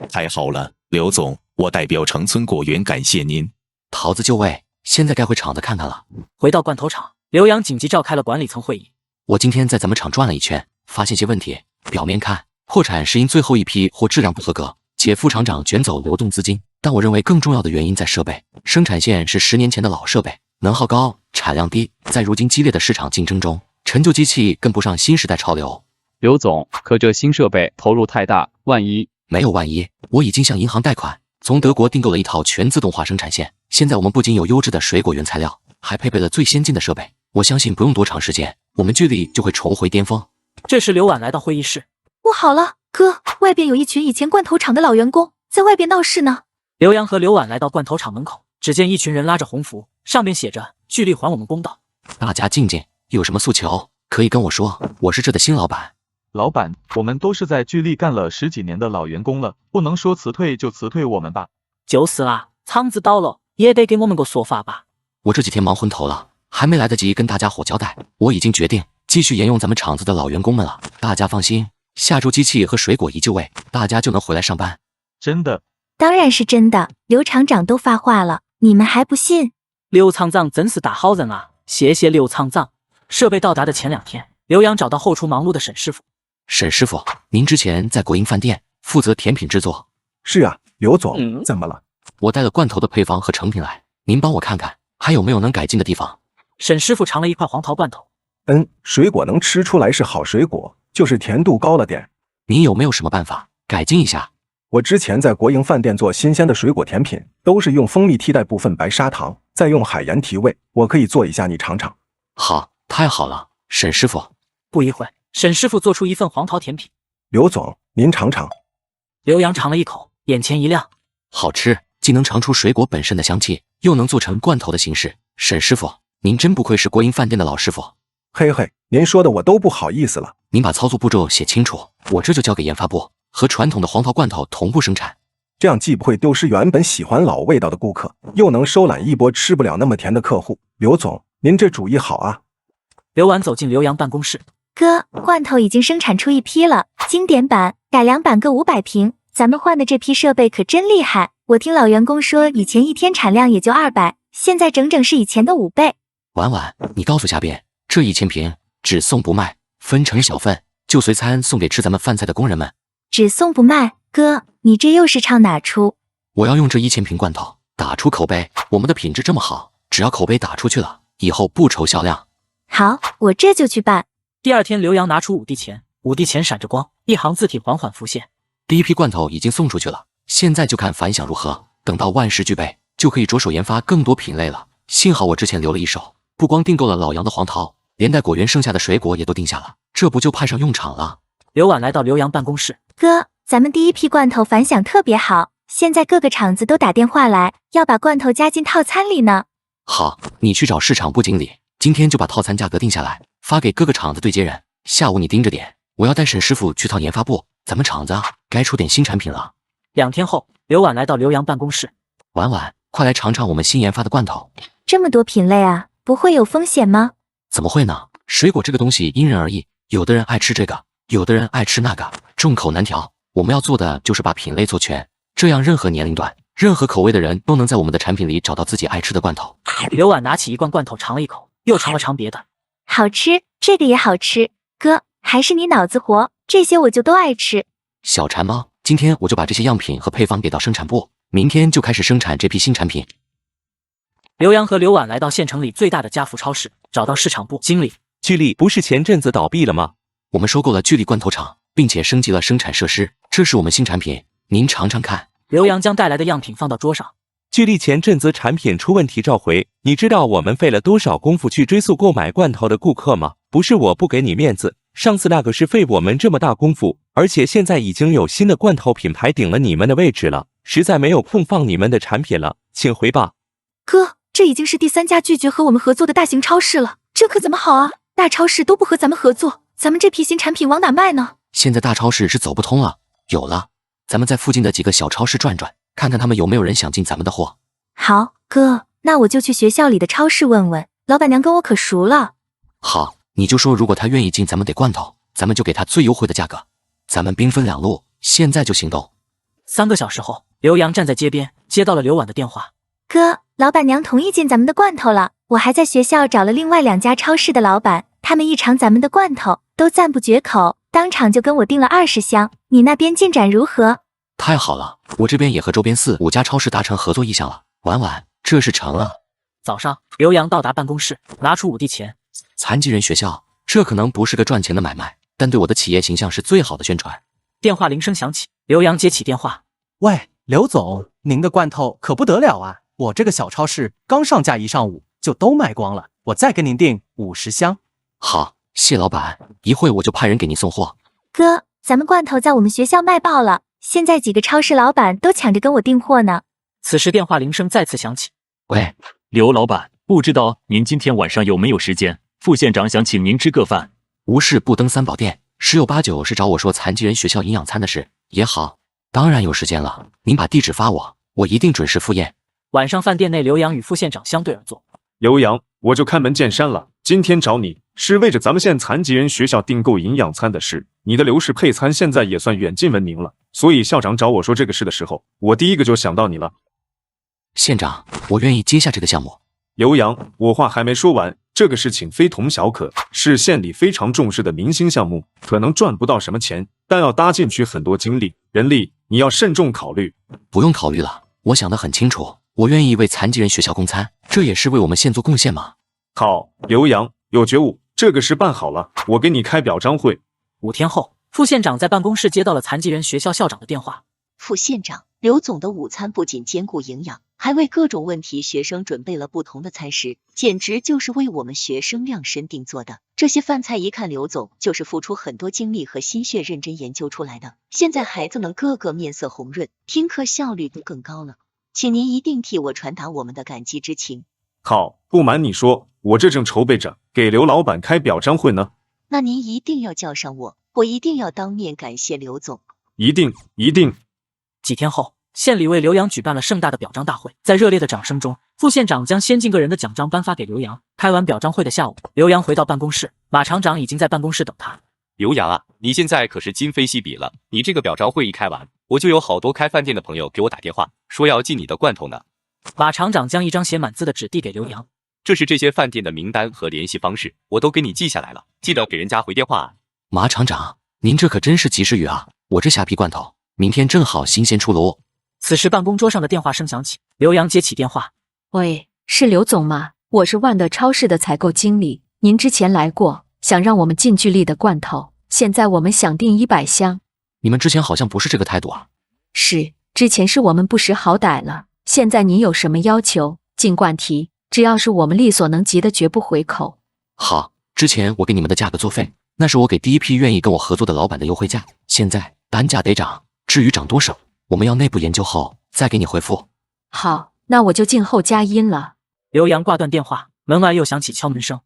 太好了，刘总，我代表城村果园感谢您。”“桃子就位，现在该回厂子看看了。”回到罐头厂，刘洋紧急召开了管理层会议。“我今天在咱们厂转了一圈，发现些问题。表面看，破产是因最后一批货质量不合格，且副厂长卷走流动资金。但我认为更重要的原因在设备，生产线是10年前的老设备，能耗高，产量低，在如今激烈的市场竞争中，陈旧机器跟不上新时代潮流。”“刘总，可这新设备投入太大，万一……”“没有万一，我已经向银行贷款，从德国订购了一套全自动化生产线，现在我们不仅有优质的水果原材料，还配备了最先进的设备。我相信不用多长时间，我们剧力就会重回巅峰。这时刘婉来到会议室，不好了，哥，外边有一群以前罐头厂的老员工在外边闹事呢。刘洋和刘婉来到罐头厂门口，只见一群人拉着红符，上面写着“聚力还我们公道”。大家静静，有什么诉求可以跟我说，我是这的新老板。老板，我们都是在聚力干了10几年的老员工了，不能说辞退就辞退我们吧？就是啦，厂子倒了，也得给我们个说法吧。我这几天忙昏头了，还没来得及跟大家伙交代，我已经决定继续沿用咱们厂子的老员工们了。大家放心，下周机器和水果一就位，大家就能回来上班。真的？当然是真的，刘厂长都发话了，你们还不信？刘厂长真是大好人啊，谢谢刘厂长。设备到达的前2天，刘洋找到后厨忙碌的沈师傅。沈师傅，您之前在国营饭店负责甜品制作。是啊，刘总，怎么了？我带了罐头的配方和成品来，您帮我看看还有没有能改进的地方。沈师傅尝了一块黄桃罐头，水果能吃出来是好水果，就是甜度高了点。您有没有什么办法改进一下？我之前在国营饭店做新鲜的水果甜品，都是用蜂蜜替代部分白砂糖，再用海盐提味，我可以做一下，你尝尝。好，太好了，沈师傅。不一会，沈师傅做出一份黄桃甜品。刘总，您尝尝。刘洋尝了一口，眼前一亮，好吃，既能尝出水果本身的香气，又能做成罐头的形式。沈师傅，您真不愧是国营饭店的老师傅。嘿嘿，您说的我都不好意思了。您把操作步骤写清楚，我这就交给研发部，和传统的黄桃罐头同步生产。这样既不会丢失原本喜欢老味道的顾客，又能收揽一波吃不了那么甜的客户。刘总，您这主意好啊。刘婉走进刘洋办公室，哥，罐头已经生产出一批了，经典版、改良版各500瓶。咱们换的这批设备可真厉害，我听老员工说，以前1天产量也就200，现在整整是以前的5倍。婉婉，你告诉下边，这1000瓶只送不卖，分成小份，就随餐送给吃咱们饭菜的工人们。只送不卖，哥，你这又是唱哪出？我要用这1000瓶罐头打出口碑，我们的品质这么好，只要口碑打出去了，以后不愁销量。好，我这就去办。第2天，刘洋拿出5帝钱，5帝钱闪着光，一行字体缓缓浮现。第一批罐头已经送出去了，现在就看反响如何。等到万事俱备，就可以着手研发更多品类了。幸好我之前留了一手，不光订购了老杨的黄桃，连带果园剩下的水果也都定下了，这不就派上用场了。刘婉来到刘洋办公室，哥，咱们第一批罐头反响特别好，现在各个厂子都打电话来，要把罐头加进套餐里呢。好，你去找市场部经理，今天就把套餐价格定下来，发给各个厂子对接人。下午你盯着点，我要带沈师傅去趟研发部，咱们厂子该出点新产品了。2天后，刘婉来到刘洋办公室，婉婉，快来尝尝我们新研发的罐头。这么多品类啊，不会有风险吗？怎么会呢？水果这个东西因人而异，有的人爱吃这个，有的人爱吃那个，众口难调。我们要做的就是把品类做全，这样任何年龄段、任何口味的人都能在我们的产品里找到自己爱吃的罐头。刘婉拿起一罐罐头尝了一口，又尝了尝别的，好吃，这个也好吃。哥，还是你脑子活，这些我就都爱吃。小馋猫，今天我就把这些样品和配方给到生产部，明天就开始生产这批新产品。刘洋和刘婉来到县城里最大的家福超市，找到市场部经理。聚力不是前阵子倒闭了吗？我们收购了聚力罐头厂，并且升级了生产设施，这是我们新产品，您尝尝看。刘洋将带来的样品放到桌上。聚力前阵子产品出问题召回，你知道我们费了多少功夫去追溯购买罐头的顾客吗？不是我不给你面子，上次那个是费我们这么大功夫，而且现在已经有新的罐头品牌顶了你们的位置了，实在没有空放你们的产品了，请回吧。哥，这已经是第3家拒绝和我们合作的大型超市了，这可怎么好啊？大超市都不和咱们合作，咱们这批新产品往哪卖呢？现在大超市是走不通了，有了，咱们在附近的几个小超市转转，看看他们有没有人想进咱们的货。好，哥，那我就去学校里的超市问问，老板娘跟我可熟了。好，你就说如果他愿意进咱们得罐头，咱们就给他最优惠的价格。咱们兵分2路，现在就行动。3个小时后，刘洋站在街边，接到了刘婉的电话。哥，老板娘同意进咱们的罐头了，我还在学校找了另外2家超市的老板，他们一尝咱们的罐头都赞不绝口，当场就跟我订了20箱。你那边进展如何？太好了，我这边也和周边4、5家超市达成合作意向了。婉婉，这是成了。早上，刘洋到达办公室，拿出5帝钱。残疾人学校，这可能不是个赚钱的买卖，但对我的企业形象是最好的宣传。电话铃声响起，刘洋接起电话。喂，刘总，您的罐头可不得了啊，我这个小超市刚上架一上午就都卖光了，我再跟您订50箱。好，谢老板，一会我就派人给您送货。哥，咱们罐头在我们学校卖爆了，现在几个超市老板都抢着跟我订货呢。此时电话铃声再次响起。喂，刘老板，不知道您今天晚上有没有时间？副县长想请您吃个饭。无事不登三宝殿，十有八九是找我说残疾人学校营养餐的事。也好，当然有时间了，您把地址发我，我一定准时赴宴。晚上饭店内，刘洋与副县长相对而坐。刘洋，我就开门见山了，今天找你是为着咱们县残疾人学校订购营养餐的事。你的刘氏配餐现在也算远近闻名了，所以校长找我说这个事的时候，我第一个就想到你了。县长，我愿意接下这个项目。刘洋，我话还没说完，这个事情非同小可，是县里非常重视的明星项目，可能赚不到什么钱，但要搭进去很多精力、人力，你要慎重考虑。不用考虑了，我想得很清楚，我愿意为残疾人学校供餐，这也是为我们县做贡献嘛。好，刘洋有觉悟，这个事办好了，我给你开表彰会。5天后，副县长在办公室接到了残疾人学校校长的电话。副县长，刘总的午餐不仅兼顾营养，还为各种问题学生准备了不同的餐食，简直就是为我们学生量身定做的。这些饭菜一看刘总就是付出很多精力和心血认真研究出来的，现在孩子们个个面色红润，听课效率都更高了，请您一定替我传达我们的感激之情。好，不瞒你说，我这正筹备着给刘老板开表彰会呢。那您一定要叫上我，我一定要当面感谢刘总。一定一定。几天后，县里为刘洋举办了盛大的表彰大会，在热烈的掌声中，副县长将先进个人的奖章颁发给刘洋。开完表彰会的下午，刘洋回到办公室，马厂长已经在办公室等他。刘洋啊，你现在可是今非昔比了，你这个表彰会一开完，我就有好多开饭店的朋友给我打电话，说要进你的罐头呢。马厂长将一张写满字的纸递给刘洋，这是这些饭店的名单和联系方式，我都给你记下来了，记得给人家回电话啊。马厂长，您这可真是及时雨啊！我这虾皮罐头明天正好新鲜出炉。此时办公桌上的电话声响起，刘洋接起电话。喂，是刘总吗？我是万德超市的采购经理，您之前来过，想让我们近距离的罐头，现在我们想订100箱。你们之前好像不是这个态度啊。是，之前是我们不识好歹了，现在您有什么要求，尽管提，只要是我们力所能及的，绝不回口。好，之前我给你们的价格作废，那是我给第一批愿意跟我合作的老板的优惠价，现在单价得涨，至于涨多少，我们要内部研究后再给你回复。好，那我就静候佳音了。刘洋挂断电话，门外又响起敲门声。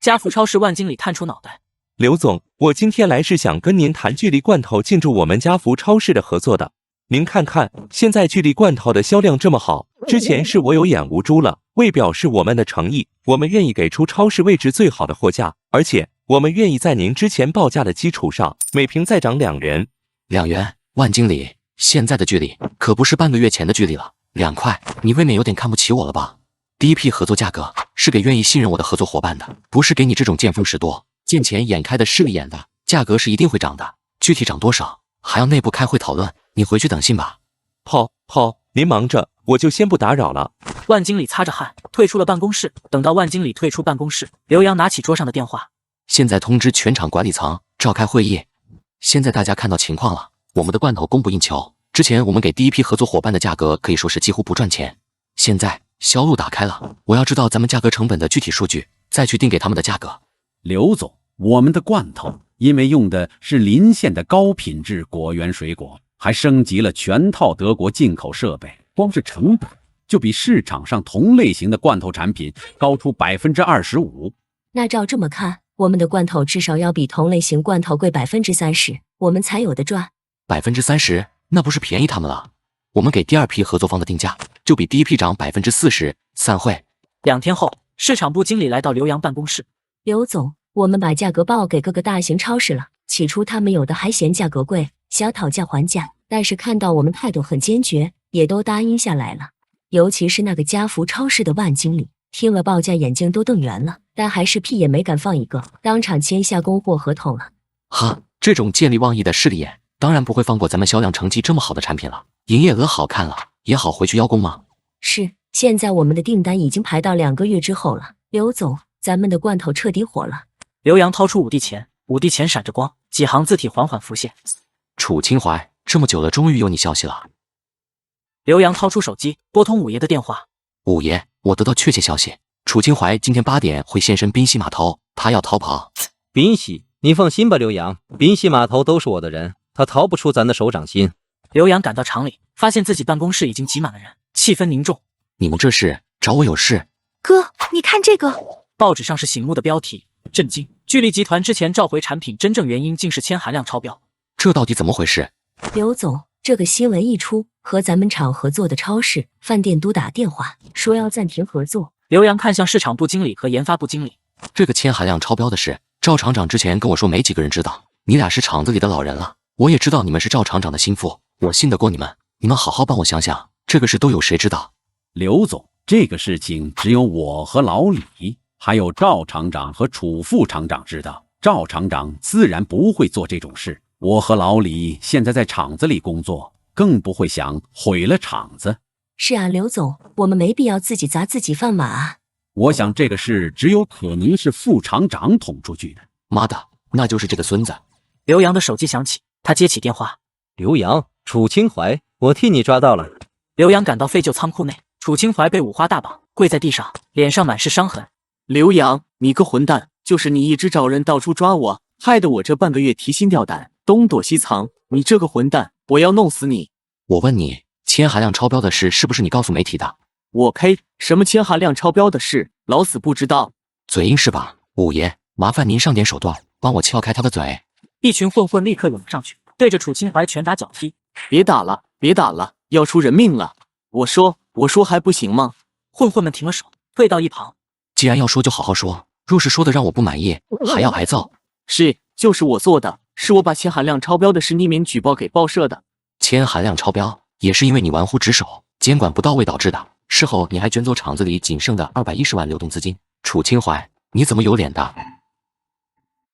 家福超市万经理探出脑袋：刘总，我今天来是想跟您谈聚力罐头进驻我们家福超市的合作的。您看看，现在聚力罐头的销量这么好，之前是我有眼无珠了。为表示我们的诚意，我们愿意给出超市位置最好的货价，而且我们愿意在您之前报价的基础上，每瓶再涨2元。2元？万经理，现在的距离可不是半个月前的距离了。2块，你未免有点看不起我了吧？第一批合作价格是给愿意信任我的合作伙伴的，不是给你这种见风使舵、见钱眼开的势利眼的。价格是一定会涨的，具体涨多少还要内部开会讨论。你回去等信吧。好，您忙着，我就先不打扰了。万经理擦着汗退出了办公室。等到万经理退出办公室，刘洋拿起桌上的电话：现在通知全场管理层召开会议。现在大家看到情况了，我们的罐头供不应求。之前我们给第一批合作伙伴的价格可以说是几乎不赚钱，现在销路打开了，我要知道咱们价格成本的具体数据，再去定给他们的价格。刘总，我们的罐头因为用的是临县的高品质果园水果，还升级了全套德国进口设备，光是成本就比市场上同类型的罐头产品高出25%。那照这么看，我们的罐头至少要比同类型罐头贵30%，我们才有的赚。30%？那不是便宜他们了？我们给第二批合作方的定价就比第一批涨40%。散会。2天后，市场部经理来到刘洋办公室。刘总，我们把价格报给各个大型超市了，起初他们有的还嫌价格贵，想讨价还价，但是看到我们态度很坚决，也都答应下来了。尤其是那个家福超市的万经理，听了报价眼睛都瞪圆了，但还是屁也没敢放一个，当场签下供货合同了。哈，这种见利忘义的势利眼，当然不会放过咱们销量成绩这么好的产品了。营业额好看了，也好回去邀功吗？是，现在我们的订单已经排到2个月之后了。刘总，咱们的罐头彻底火了。刘洋掏出5帝钱，5帝钱闪着光，几行字体缓缓浮现：楚清淮，这么久了，终于有你消息了。刘洋掏出手机，拨通五爷的电话。五爷，我得到确切消息，楚清淮今天8点会现身滨西码头，他要逃跑。滨西，你放心吧，刘洋，滨西码头都是我的人，他逃不出咱的手掌心。刘洋赶到厂里，发现自己办公室已经挤满了人，气氛凝重。你们这是找我有事？哥，你看这个。报纸上是醒目的标题：震惊！聚力集团之前召回产品真正原因竟是铅含量超标。这到底怎么回事？刘总，这个新闻一出，和咱们厂合作的超市、饭店都打电话说要暂停合作。刘洋看向市场部经理和研发部经理，这个铅含量超标的事，赵厂长之前跟我说没几个人知道，你俩是厂子里的老人了，我也知道你们是赵厂长的心腹，我信得过你们。你们好好帮我想想，这个事都有谁知道？刘总，这个事情只有我和老李，还有赵厂长和楚副厂长知道。赵厂长自然不会做这种事，我和老李现在在厂子里工作，更不会想毁了厂子。是啊，刘总，我们没必要自己砸自己饭碗啊。我想这个事只有可能是副厂长捅出去的。妈的，那就是这个孙子。刘洋的手机响起，他接起电话。刘洋，楚清淮，我替你抓到了。刘洋赶到废旧仓库内，楚清淮被五花大绑，跪在地上，脸上满是伤痕。刘洋，你个混蛋，就是你一直找人到处抓我，害得我这半个月提心吊胆，东躲西藏。你这个混蛋，我要弄死你！我问你，铅含量超标的事是不是你告诉媒体的？我呸！什么铅含量超标的事，老死不知道。嘴硬是吧？五爷，麻烦您上点手段，帮我撬开他的嘴。一群混混立刻涌上去，对着楚清淮拳打脚踢。别打了，别打了，要出人命了！我说还不行吗？混混们停了手，退到一旁。既然要说就好好说，若是说的让我不满意，还要挨揍。就是我做的，是我把铅含量超标的事匿名举报给报社的。铅含量超标也是因为你玩忽职守，监管不到位导致的。事后你还卷走厂子里仅剩的210万流动资金。楚清淮，你怎么有脸的？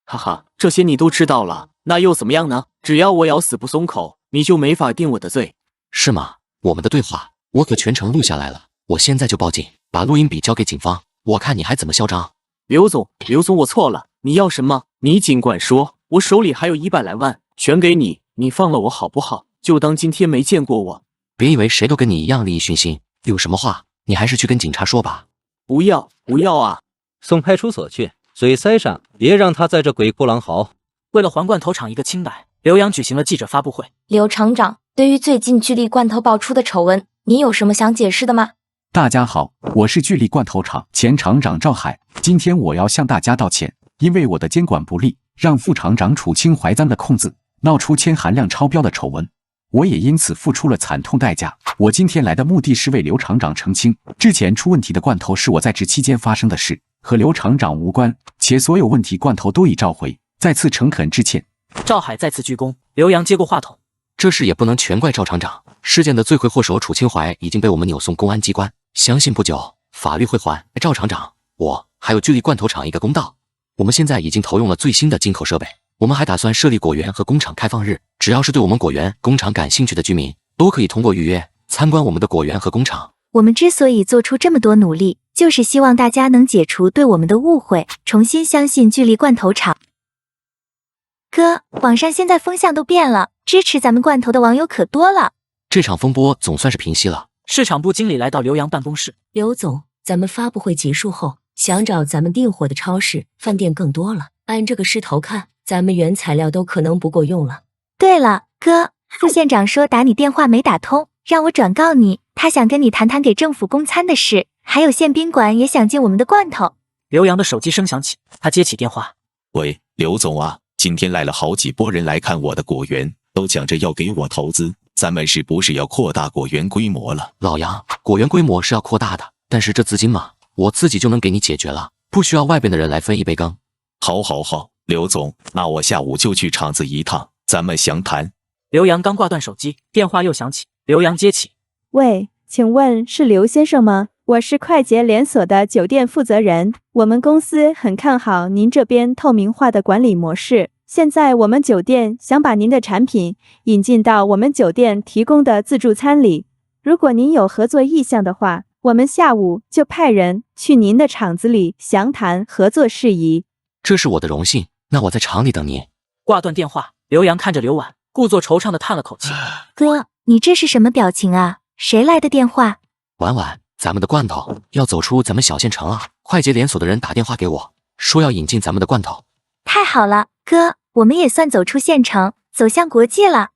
哈哈，这些你都知道了，那又怎么样呢？只要我咬死不松口，你就没法定我的罪。是吗？我们的对话我可全程录下来了，我现在就报警，把录音笔交给警方，我看你还怎么嚣张。刘总，我错了，你要什么？你尽管说，我手里还有100来万，全给你，你放了我好不好？就当今天没见过我。别以为谁都跟你一样利益熏心，有什么话你还是去跟警察说吧。不要啊！送派出所去，嘴塞上，别让他在这鬼哭狼嚎。为了还罐头厂一个清白，刘洋举行了记者发布会。刘厂长，对于最近聚力罐头爆出的丑闻，您有什么想解释的吗？大家好，我是聚力罐头厂前厂长赵海，今天我要向大家道歉，因为我的监管不力，让副厂长楚清淮钻了空子，闹出铅含量超标的丑闻，我也因此付出了惨痛代价。我今天来的目的是为刘厂长澄清，之前出问题的罐头是我在职期间发生的事，和刘厂长无关，且所有问题罐头都已召回，再次诚恳致歉。赵海再次鞠躬，刘洋接过话筒。这事也不能全怪赵厂长，事件的罪魁祸首楚清淮已经被我们扭送公安机关，相信不久法律会还赵厂长我还有聚力罐头厂一个公道。我们现在已经投用了最新的进口设备，我们还打算设立果园和工厂开放日，只要是对我们果园工厂感兴趣的居民都可以通过预约参观我们的果园和工厂。我们之所以做出这么多努力，就是希望大家能解除对我们的误会，重新相信聚力罐头厂。哥，网上现在风向都变了，支持咱们罐头的网友可多了。这场风波总算是平息了。市场部经理来到刘洋办公室。刘总，咱们发布会结束后，想找咱们订货的超市、饭店更多了。按这个势头看，咱们原材料都可能不够用了。对了，哥，副县长说打你电话没打通，让我转告你，他想跟你谈谈给政府供餐的事，还有县宾馆也想进我们的罐头。刘洋的手机声响起，他接起电话。喂，刘总啊，今天来了好几拨人来看我的果园，都讲着要给我投资，咱们是不是要扩大果园规模了？老杨，果园规模是要扩大的，但是这资金嘛，我自己就能给你解决了，不需要外边的人来分一杯羹。好，刘总，那我下午就去厂子一趟，咱们详谈。刘洋刚挂断手机，电话又响起，刘洋接起。喂，请问是刘先生吗？我是快捷连锁的酒店负责人，我们公司很看好您这边透明化的管理模式，现在我们酒店想把您的产品引进到我们酒店提供的自助餐里，如果您有合作意向的话，我们下午就派人去您的厂子里详谈合作事宜。这是我的荣幸，那我在厂里等您。挂断电话，刘洋看着刘婉，故作惆怅地叹了口气。哥，你这是什么表情啊？谁来的电话？婉婉，咱们的罐头要走出咱们小县城啊！快捷连锁的人打电话给我，说要引进咱们的罐头。太好了，哥，我们也算走出县城，走向国际了。